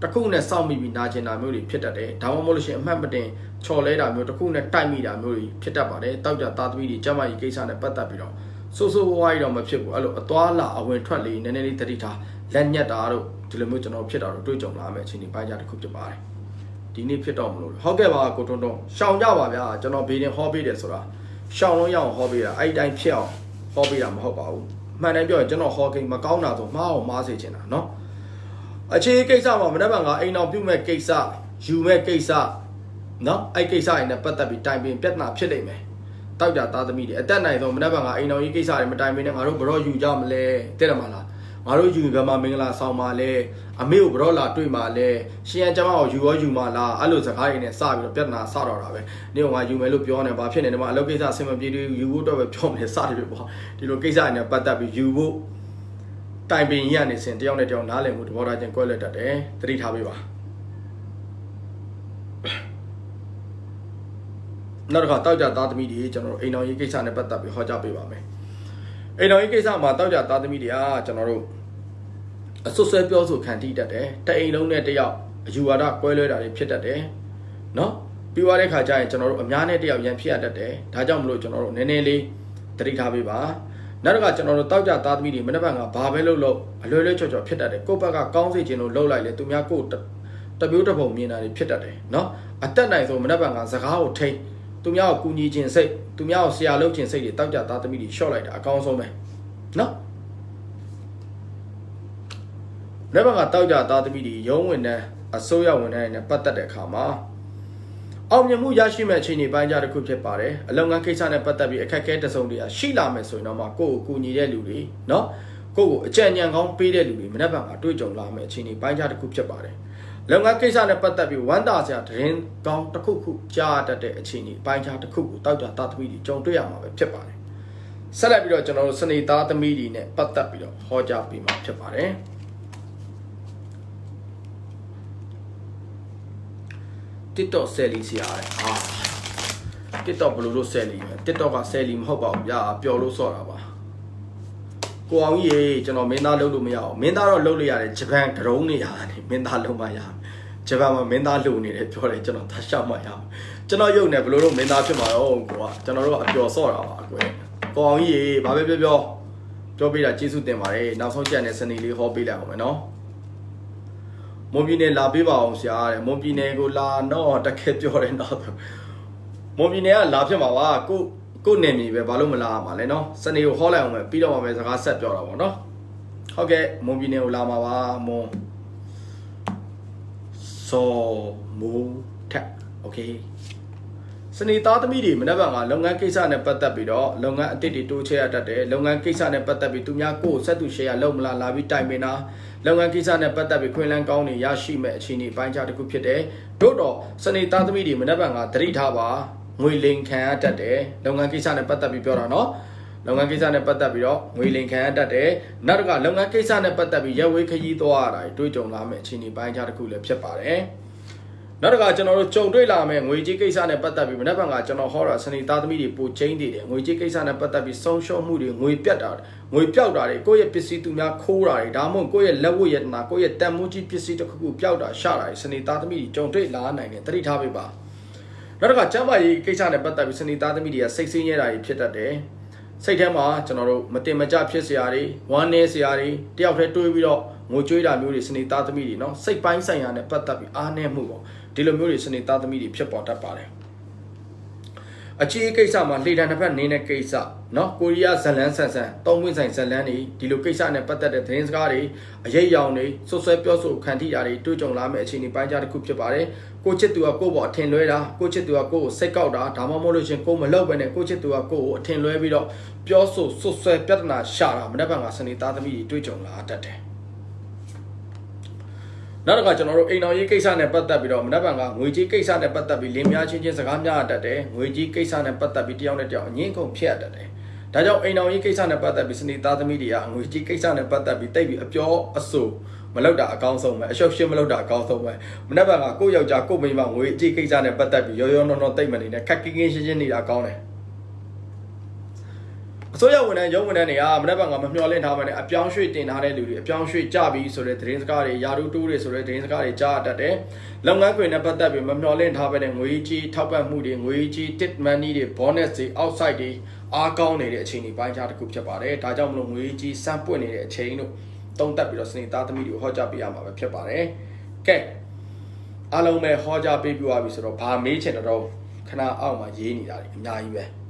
တစ်ခုနဲ့စောင့်မိပြီးနာကျင်တာမျိုးတွေဖြစ်တတ်တယ်ဒါမှမဟုတ်လို့ရှိရင်အမှတ်မတင်ချော်လဲတာမျိုးတစ်ခုနဲ့တိုက်မိတာမျိုးတွေဖြစ်တတ်ပါတယ်တောက်ကြသားသမီးတွေကျမ်းမာရေးကိစ္စနဲ့ပတ်သက်ပြီးတော့ဆိုးဝါးရီတော့မဖြစ်ဘူးအဲ့လိုအသွားလာအဝင်ထွက်လေးနည်းနည်းလေးတတိထားလက်ညက်တာတို့ဒီလိုမျိုးကျွန်တော်ဖြစ်တာတော့တွေ့ကြုံလာမယ့်အခြေအနေပိုင်းခြားတစ်ခုဖြစ်ပါတယ်ဒီနေ့ဖြစ်တော့မလို့ဟုတ်ကဲ့ပါကိုထွန်းထွန်းရှောင်ကြပါဗျာကျွန်တော်ဘေးတင်ဟောပေးတယ်ဆိုတာရှောင်လို့ရအောင်ဟောပေးတာအဲ့ဒီတိုင်းဖြစ်အောင်ဟောပေးတာမဟုတ်ပါဘူးမှန်တယ်ပြောရင်ကျွန်တော်ဟောကိန်းမကောင်းတာဆိုမှားအောင်မှားစေချင်တာနော်အခြေကိစ္စမှာမနေ့ကအိမ်အောင်ပြုတ်မဲ့ကိစ္စယူမဲ့ကိစ္စနော်အဲ့ကိစ္စတွေနဲ့ပတ်သက်ပြီးတိုင်ပင်ပြဿနာဖြစ်နေမယ်တောက်ကြသားသမီးတွေအတက်နိုင်ဆုံးမနေ့ကအိမ်အောင်ရေးကိစ္စတွေမတိုင်ပင်နဲ့ငါတို့ဘရောယူကြမလဲတဲ့တယ်မလားငါတို့ယူဘယ်မှာမင်္ဂလာဆောင်ပါလဲအမေကိုဘရောလာတွေ့မှာလဲရှင်ရန်ကျမကိုယူရောယူမှာလားအဲ့လိုစကားတွေနဲ့စပြီးတော့ပြဿနာစတော့တာပဲနေကငါယူမယ်လို့ပြောနေဘာဖြစ်နေတယ်မအလုပ်ကိစ္စအဆင်မပြေသေးဘူးယူဖို့တော့ပဲပြောမယ်စတယ်ပဲပေါ့ဒီလိုကိစ္စတွေနဲ့ပတ်သက်ပြီးယူဖို့တိုင်ပင်ရနေစဉ်တယောက်နဲ့တယောက်နားလည်မှုသဘောထားချင်းကွဲလွဲတတ်တယ်သတိထားပေးပါနောက်တစ်ခါတောက်ကြသားသမီးတွေကျွန်တော်တို့အိမ်တော်ရေးကိစ္စနဲ့ပတ်သက်ပြီးဟောကြားပေးပါမယ်အိမ်တော်ရေးကိစ္စမှာတောက်ကြသားသမီးတွေကကျွန်တော်တို့အဆွဆွဲပြောဆိုခံတိတတ်တယ်တအိမ်လုံးနဲ့တယောက်အယူဝါဒကွဲလွဲတာတွေဖြစ်တတ်တယ်နော်ပြီးသွားတဲ့ခါကျရင်ကျွန်တော်တို့အများနဲ့တယောက်ရန်ဖြစ်ရတတ်တယ်ဒါကြောင့်မလို့ကျွန်တော်တို့နည်းနည်းလေးသတိထားပေးပါနောက်တစ်ခါကျွန်တော်တို့တောက်ကြသားသမီးတွေမနေ့ကဘာပဲလုပ်အလွယ်လွယ်ချော်ချော်ဖြစ်တတ်တယ်ကိုယ့်ဘက်ကကောင်းစေခြင်းလို့လှုပ်လိုက်လေသူများကိုတမျိုးတစ်ပုံမြင်တာတွေဖြစ်တတ်တယ်နော်အသက်နိုင်ဆုံးမနေ့ကစကားကိုထိသူများကိုကူညီခြင်းစိတ်သူများကိုဆရာလုပ်ခြင်းစိတ်တွေတောက်ကြသားသမီးတွေရှော့လိုက်တာအကောင်းဆုံးပဲနော်လက်ဘကတောက်ကြသားသမီးတွေရုံးဝင်တဲ့အစိုးရဝန်ထမ်းတွေနဲ့ပတ်သက်တဲ့အခါမှာအောင်မြင်မှုရရှိမဲ့အခြေအနေပိုင်းခြားတစ်ခုဖြစ်ပါတယ်အလုပ်ငန်းကိစ္စနဲ့ပတ်သက်ပြီးအခက်အခဲတစုံတရာရှိလာမယ်ဆိုရင်တော့မှကိုယ့်ကိုကူညီတဲ့လူတွေနော်ကိုယ့်ကိုအကြံဉာဏ်ကောင်းပေးတဲ့လူတွေမနေ့ကတွေ့ကြုံလာမဲ့အခြေအနေပိုင်းခြားတစ်ခုဖြစ်ပါတယ်လုပ်ငန်းကိစ္စနဲ့ပတ်သက်ပြီးဝမ်းသာစရာသတင်းကောင်းတစ်ခုခုကြားတတ်တဲ့အခြေအနေပိုင်းခြားတစ်ခုကိုတောက်ကြသားသမီးတွေကြုံတွေ့ရမှာပဲဖြစ်ပါတယ်ဆက်လက်ပြီးတော့ကျွန်တော်တို့စနေသားသမီးတွေနဲ့ပတ်သက်ပြီးတော့ဟောကြားပေးမှာဖြစ်ပါတယ်TikTok ဆယ်လီဆရာတဲ့TikTok ဘယ်လိုလုပ်ဆယ်လီလဲ TikTok ကဆယ်လီမဟုတ်ပါဘူးဗျာပျော်လို့ဆော့တာပါကိုအောင်ကြီးရေကျွန်တော်မင်းသားလုပ်လို့မရအောင်မင်းသားတော့လုပ်လို့ရတယ်ဂျပန်ဂရုံးနေရတယ်မင်းသားလုပ်မှရဂျပန်မှာမင်းသားလုပ်နေတယ်ပြောတယ်ကျွန်တော်သာရှောက်မှရအောင်ကျွန်တော်ရုပ်နေဘယ်လိုလုပ်မင်းသားဖြစ်မှာတော့ကိုကကျွန်တော်တို့အပျော်ဆော့တာပါကိုအောင်ကြီးရေဘာပဲပြောပေးတာကျေးဇူးတင်ပါတယ်နောက်ဆုံးကြံတဲ့စနေလေးဟောပေးလိုက်အောင်မယ်နော်မွန်ပြည်နယ်လာပေးပါအောင်ဆရာတဲ့မွန်ပြည်နယ်ကိုလာတော့တကယ်ပြောတယ်တော့မွန်ပြည်နယ်ကလာဖြစ်မှာပါကိုနယ်မြေပဲဘာလို့မလာမှာလဲနော်စနေကိုဟောလိုက်အောင်မယ်ပြီးတော့မှပဲစကားဆက်ပြောတာပေါ့နော်ဟုတ်ကဲ့မွန်ပြည်နယ်ကိုလာမှာပါမွန်စောမူထက်โอเคစနေသားသမီးတွေမနေ့ကလုပ်ငန်းကိစ္စနဲ့ပတ်သက်ပြီးတော့လုပ်ငန်းအသစ်တွေတိုးချဲ့ရတတ်တယ်လုပ်ငန်းကိစ္စနဲ့ပတ်သက်ပြီးသူများကိုယ်ဆက်သူရှယ်ယာလုပ်မလားလာပြီးတိုင်ပင်တာလုပ်ငန်းကိစ္စနဲ့ပတ်သက်ပြီးခွင့်လန်းကောင်းတွေရရှိမဲ့အခြေအနေပိုင်းခြားတစ်ခုဖြစ်တယ်တို့တော့စနေသားသမီးတွေမနေ့ကသတိထားပါငွေလိမ်ခံရတတ်တယ်လုပ်ငန်းကိစ္စနဲ့ပတ်သက်ပြီးပြောတာနော်လုပ်ငန်းကိစ္စနဲ့ပတ်သက်ပြီးတော့ငွေလိမ်ခံရတတ်တယ်နောက်တစ်ခါလုပ်ငန်းကိစ္စနဲ့ပတ်သက်ပြီးရပ်ဝေးခရီးသွားရတာတွေတွေ့ကြုံလာမဲ့အခြေအနေပိုင်းခြားတစ်ခုလည်းဖြစ်ပါတယ် နောက်တစ်ခါကျွန်တော်တို့ကြုံတွေ့လာမယ်ငွေကြေးကိစ္စနဲ့ပတ်သက်ပြီးမနေ့ကကျွန်တော်ဟောတာစနေသားသမီးတွေပိုချင်းနေတယ်ငွေကြေးကိစ္စနဲ့ပတ်သက်ပြီးဆုံးရှုံးမှုတွေငွေပြတ်တာငွေပြောက်တာတွေကိုယ့်ရဲ့ပစ္စည်းသူများခိုးတာတွေဒါမှမဟုတ်ကိုယ့်ရဲ့လက်ဝတ်ရတနာကိုယ့်ရဲ့တန်မိုးကြီးပစ္စည်းတစ်ခုခုပျောက်တာရှတာတွေစနေသားသမီးတွေကြုံတွေ့လာနိုင်တယ်သတိထားပေးပါနောက်တစ်ခါကျမ်းမာရေးကိစ္စနဲ့ပတ်သက်ပြီးစနေသားသမီးတွေကစိတ်ဆင်းရဲတာတွေဖြစ်တတ်တယ်စိတ်ထဲမှာကျွန်တော်တို့မတင်မကျဖြစ်စရာတွေဝမ်းနည်းစရာတွေတယောက်တည်းတွေးပြီးတော့ငိုကြွေးတာမျိုးတွေစနေသားသမီးတွေနော်စိတ်ပိုင်းဆိုင်ရာနဲ့ပတ်သက်ပြီးအားနည်းမှုပေါ့ဒီလိုမျိုးတွေစနေသားသမီးတွေဖြစ်ပေါ်တတ်ပါတယ်အခြေကိစ္စမှာလှေတံတစ်ဖက်နေတဲ့ကိစ္စနော်ကိုရီးယားဇလန်းဆန်ဆန်သုံးဝင်းဆိုင်ဇလန်းတွေဒီလိုကိစ္စနဲ့ပတ်သက်တဲ့သတင်းစကားတွေအရေးရောင်တွေဆွဆွဲပြောဆိုခံထိတာတွေတွေ့ကြုံလာမယ့်အခြေအနေပိုင်းခြားတစ်ခုဖြစ်ပါတယ်ကိုချစ်သူကကိုယ့်ဘောအထင်လွဲတာကိုချစ်သူကကိုယ့်ကိုစိတ်ကောက်တာဒါမှမဟုတ်လို့ရှင်ကိုမလောက်ပဲနဲ့ကိုချစ်သူကကိုယ့်ကိုအထင်လွဲပြီးတော့ပြောဆိုဆွဆွဲပြဿနာရှာတာမနေ့ကစနေသားသမီးတွေတွေ့ကြုံလာတတ်တယ်နောက်တစ်ခါကျွန်တော်တို့အိမ်တော်ရေးကိစ္စနဲ့ပတ်သက်ပြီးတော့မနက်ဖြန်ကငွေကြီးကိစ္စနဲ့ပတ်သက်ပြီးလင်းများချင်းစကားများတတ်တယ်ငွေကြီးကိစ္စနဲ့ပတ်သက်ပြီးတယောက်နဲ့တယောက်အငင်းကုန်ဖြစ်တတ်တယ်ဒါကြောင့်အိမ်တော်ရေးကိစ္စနဲ့ပတ်သက်ပြီးစနေသားသမီးတွေကငွေကြီးကိစ္စနဲ့ပတ်သက်ပြီးတိတ်ပြီးအပြောအဆိုမလောက်တာအကောင်းဆုံးပဲအလျှော့ရှင်းမလောက်တာအကောင်းဆုံးပဲမနက်ဖြန်ကကိုယ့်ယောက်ျားကိုယ့်မိန်းမငွေကြီးကိစ္စနဲ့ပတ်သက်ပြီးရောရောနှောနှောတိတ်မနေနဲ့ခက်ကင်းကင်းရှင်းရှင်းနေတာကောင်းတယ်အစိုးရဝန်ထမ်းရုံးဝန်ထမ်းတွေကမနေ့ကမမျှော်လင့်ထားမှနဲ့အပြောင်းရွှေ့တင်ထားတဲ့လူတွေအပြောင်းရွှေ့ကြပြီးဆိုတဲ့သတင်းစကားတွေယာရုတိုးတွေဆိုတဲ့သတင်းစကားတွေကြားတတ်တယ်။လုပ်ငန်းခွင်နဲ့ပတ်သက်ပြီးမမျှော်လင့်ထားပဲနဲ့ငွေကြီးထောက်ပံ့မှုတွေငွေကြီး tip money တွေ bonus တွေ outside တွေအားကောင်းနေတဲ့အချိန်တွေပိုင်းခြားတစ်ခုဖြစ်ပါတယ်။ဒါကြောင့်မလို့ငွေကြီးစမ်းပွင့်နေတဲ့အချိန်တို့တုံးတက်ပြီးတော့စနေသားသမီးတွေကိုဟောကြားပေးရမှာပဲဖြစ်ပါတယ်။ကဲအားလုံးပဲဟောကြားပေးပြသွားပြီဆိုတော့ဘာမေးချင်တော့ခဏအောက်မှာရေးနေတာတွေအများကြီးပဲ။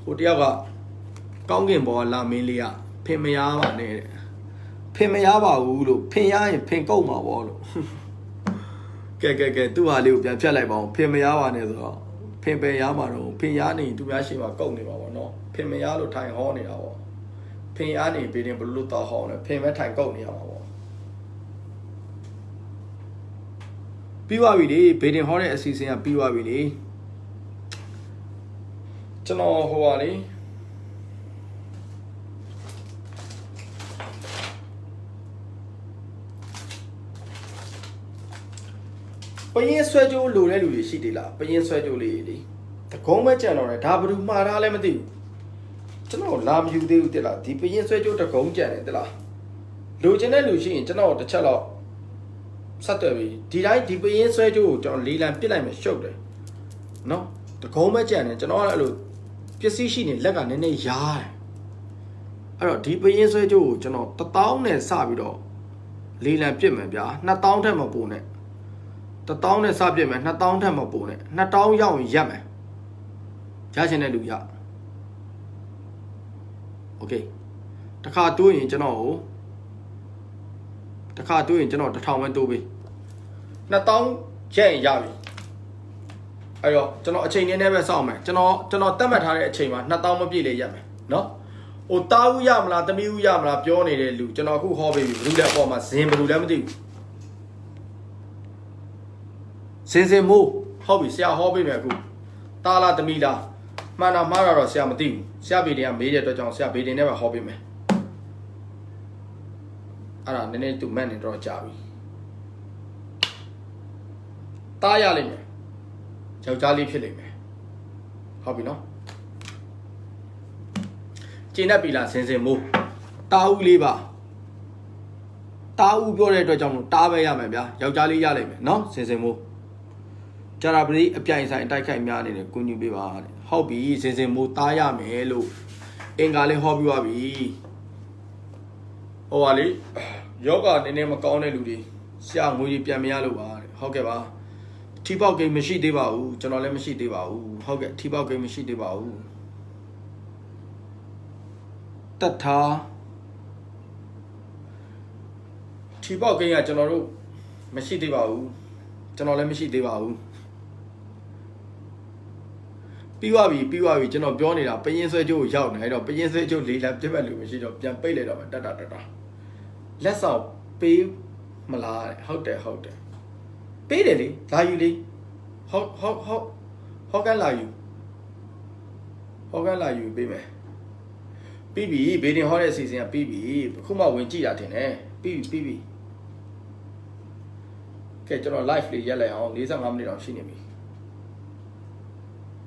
ဟိုတယောက်ကကောင်းကင်ဘောလာမင်းလေးကဖင်မရပါနဲ့ဖင်မရပါဘူးလို့ဖင်ရရင်ဖင်ကုတ်မှာပေါ့လို့ကဲသူ့ဟာလေးကိုပြန်ဖြတ်လိုက်ပါအောင်ဖင်မရပါနဲ့ဆိုတော့ဖင်ပဲရမှာတော့ဖင်ရနေသူများရှိမှကုတ်နေပါပေါ့နော်ဖင်မရလို့ထိုင်ဟောနေတာပေါ့ဖင်ရနေဘေးတင်ဘလို့တော့ဟောနေဖင်ပဲထိုင်ကုတ်နေရမှာပေါ့ပြီးသွားပြီလေဘေးတင်ဟောတဲ့အစီအစဉ်ကပြီးသွားပြီလေကျွန်တော်ဟိုပါလေပရင်ဆွဲကြိုးလိုတဲ့လူတွေရှိသေးလားပရင်ဆွဲကြိုးလေးလေတကုံးပဲကြံတော့တယ်ဒါဘယ်သူမှားထားလဲမသိဘူးကျွန်တော်လာမယူသေးဘူးတဲ့လားဒီပရင်ဆွဲကြိုးတကုံးကြံတယ်တဲ့လားလိုချင်တဲ့လူရှိရင်ကျွန်တော်တစ်ချက်တော့ဆက်တယ်ပြီဒီတိုင်းဒီပရင်ဆွဲကြိုးကိုကျွန်တော်လေးလံပစ်လိုက်မယ်ရှုပ်တယ်နော်တကုံးပဲကြံတယ်ကျွန်တော်ကအဲ့လိုပစ္စည်းရှိနေလက်ကနည်းနည်းရားတယ်အဲ့တော့ဒီပရင်ဆွဲကြိုးကိုကျွန်တော်1000နဲ့စပြီးတော့လေးလံပြစ်မယ်ဗျာ2000ထက်မပိုနဲ့1000နဲ့စပြစ်မယ်2000ထက်မပိုနဲ့2000ရောက်ရင်ရက်မယ်ရချင်တဲ့လူရโอเคတခါတိုးရင်ကျွန်တော်1000ပဲတိုးပေး2000ရက်ရင်ရပြီအဲ့တော့ကျွန်တော်အချိန်နည်းနည်းပဲစောင့်မယ်ကျွန်တော်တတ်မှတ်ထားတဲ့အချိန်မှာ2000မပြည့်လေရက်မယ်နော်ဟိုတားဦးရမလားသမီးဦးရမလားပြောနေတဲ့လူကျွန်တော်အခုဟောပေးပြီဘယ်လိုလဲအပေါ်မှာဇင်ဘယ်လိုလဲမသိဘူးစင်မိုးဟုတ်ပြီဆရာဟောပေးမယ်အခုတားလားသမီးလားမှန်တာမှားတာတော့ဆရာမသိဘူးဆရာဘေးတင်ကမေးတဲ့အတွက်ကြောင့်ဆရာဘေးတင်နဲ့ပဲဟောပေးမယ်အဲ့ဒါနည်းနည်းသူမက်နေတော့ကြာပြီတားရလိမ့်မယ်ယောက်ျားလေးဖြစ်လိမ့်မယ်ဟုတ်ပြီနော်ကျင်းတတ်ပြီလားစင်မိုးတားဦးလေးပါတားဦးပြောတဲ့အတွက်ကြောင့်လို့တားပဲရမယ်ဗျာယောက်ျားလေးရလိမ့်မယ်နော်စင်မိုးကြရာပတိအပြိုင်ဆိုင်အတိုက်ခိုက်များနေတယ်ကုညူပေးပါတဲ့ဟုတ်ပြီစင်မိုးတားရမယ်လို့အင်္ဂါလေးဟောပြီးသွားပြီဟိုပါလေယောဂနည်းနည်းမကောင်းတဲ့လူတွေဆရာငွေကြီးပြန်မရလို့ပါတဲ့ဟုတ်ကဲ့ပါထီပေါက်ဂိမ်းမရှိသေးပါဘူးကျွန်တော်လည်းမရှိသေးပါဘူးဟုတ်ကဲ့ထီပေါက်ဂိမ်းမရှိသေးပါဘူးတတ်ထားထီပေါက်ဂိမ်းကကျွန်တော်တို့မရှိသေးပါဘူးကျွန်တော်လည်းမရှိသေးပါဘူးပြီးသွားပြီကျွန်တော်ပြောနေတာပရင်ဆွဲကျိုးကိုရောက်နေအဲ့တော့ပရင်ဆွဲကျိုးလေးလံပြတ်ပတ်လို့မရှိတော့ပြန်ပိတ်လိုက်တော့မှတတ်လက်ဆောင်ပေးမလားဟုတ်တယ်ပေးတယ်လေလာယူလေဟောကန်လာယူပေးမယ်ပြီးပြီဘေးတင်ဟောတဲ့အစီအစဉ်ကပြီးပြီအခုမှဝင်ကြည့်တာတင်တယ်ပြီးပြီ ကဲကျွန်တော် live လေးရက်လိုက်အောင်45မိနစ်တောင်ရှိနေပြီ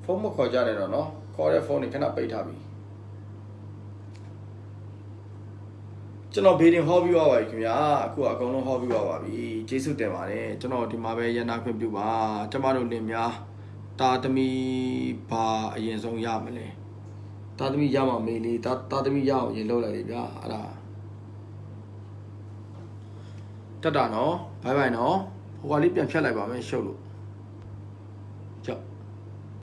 ဖုန်းမခေါ်ကြနဲ့တော့နော်ခေါ်တဲ့ဖုန်းတွေခဏပိတ်ထားပြီကျွန်တော်ဘေးတင်ဟောပြီးသွားပါပြီခင်ဗျာအခုအကုန်လုံးဟောပြီးသွားပါပြီကျေးဇူးတင်ပါတယ်ကျွန်တော်ဒီမှာပဲရန်နာခွင့်ပြုပါကျမတို့လင်များတာသမီဘာအရင်ဆုံးရမလဲတာသမီရမှာမေးလေးတာသမီရအောင်ရင်လောက်လိုက်လေဗျာအဲ့ဒါတက်တာနော်ဘိုင်ဘိုင်နော်ဟိုကလေးပြန်ဖြတ်လိုက်ပါမယ်ရှုပ်လို့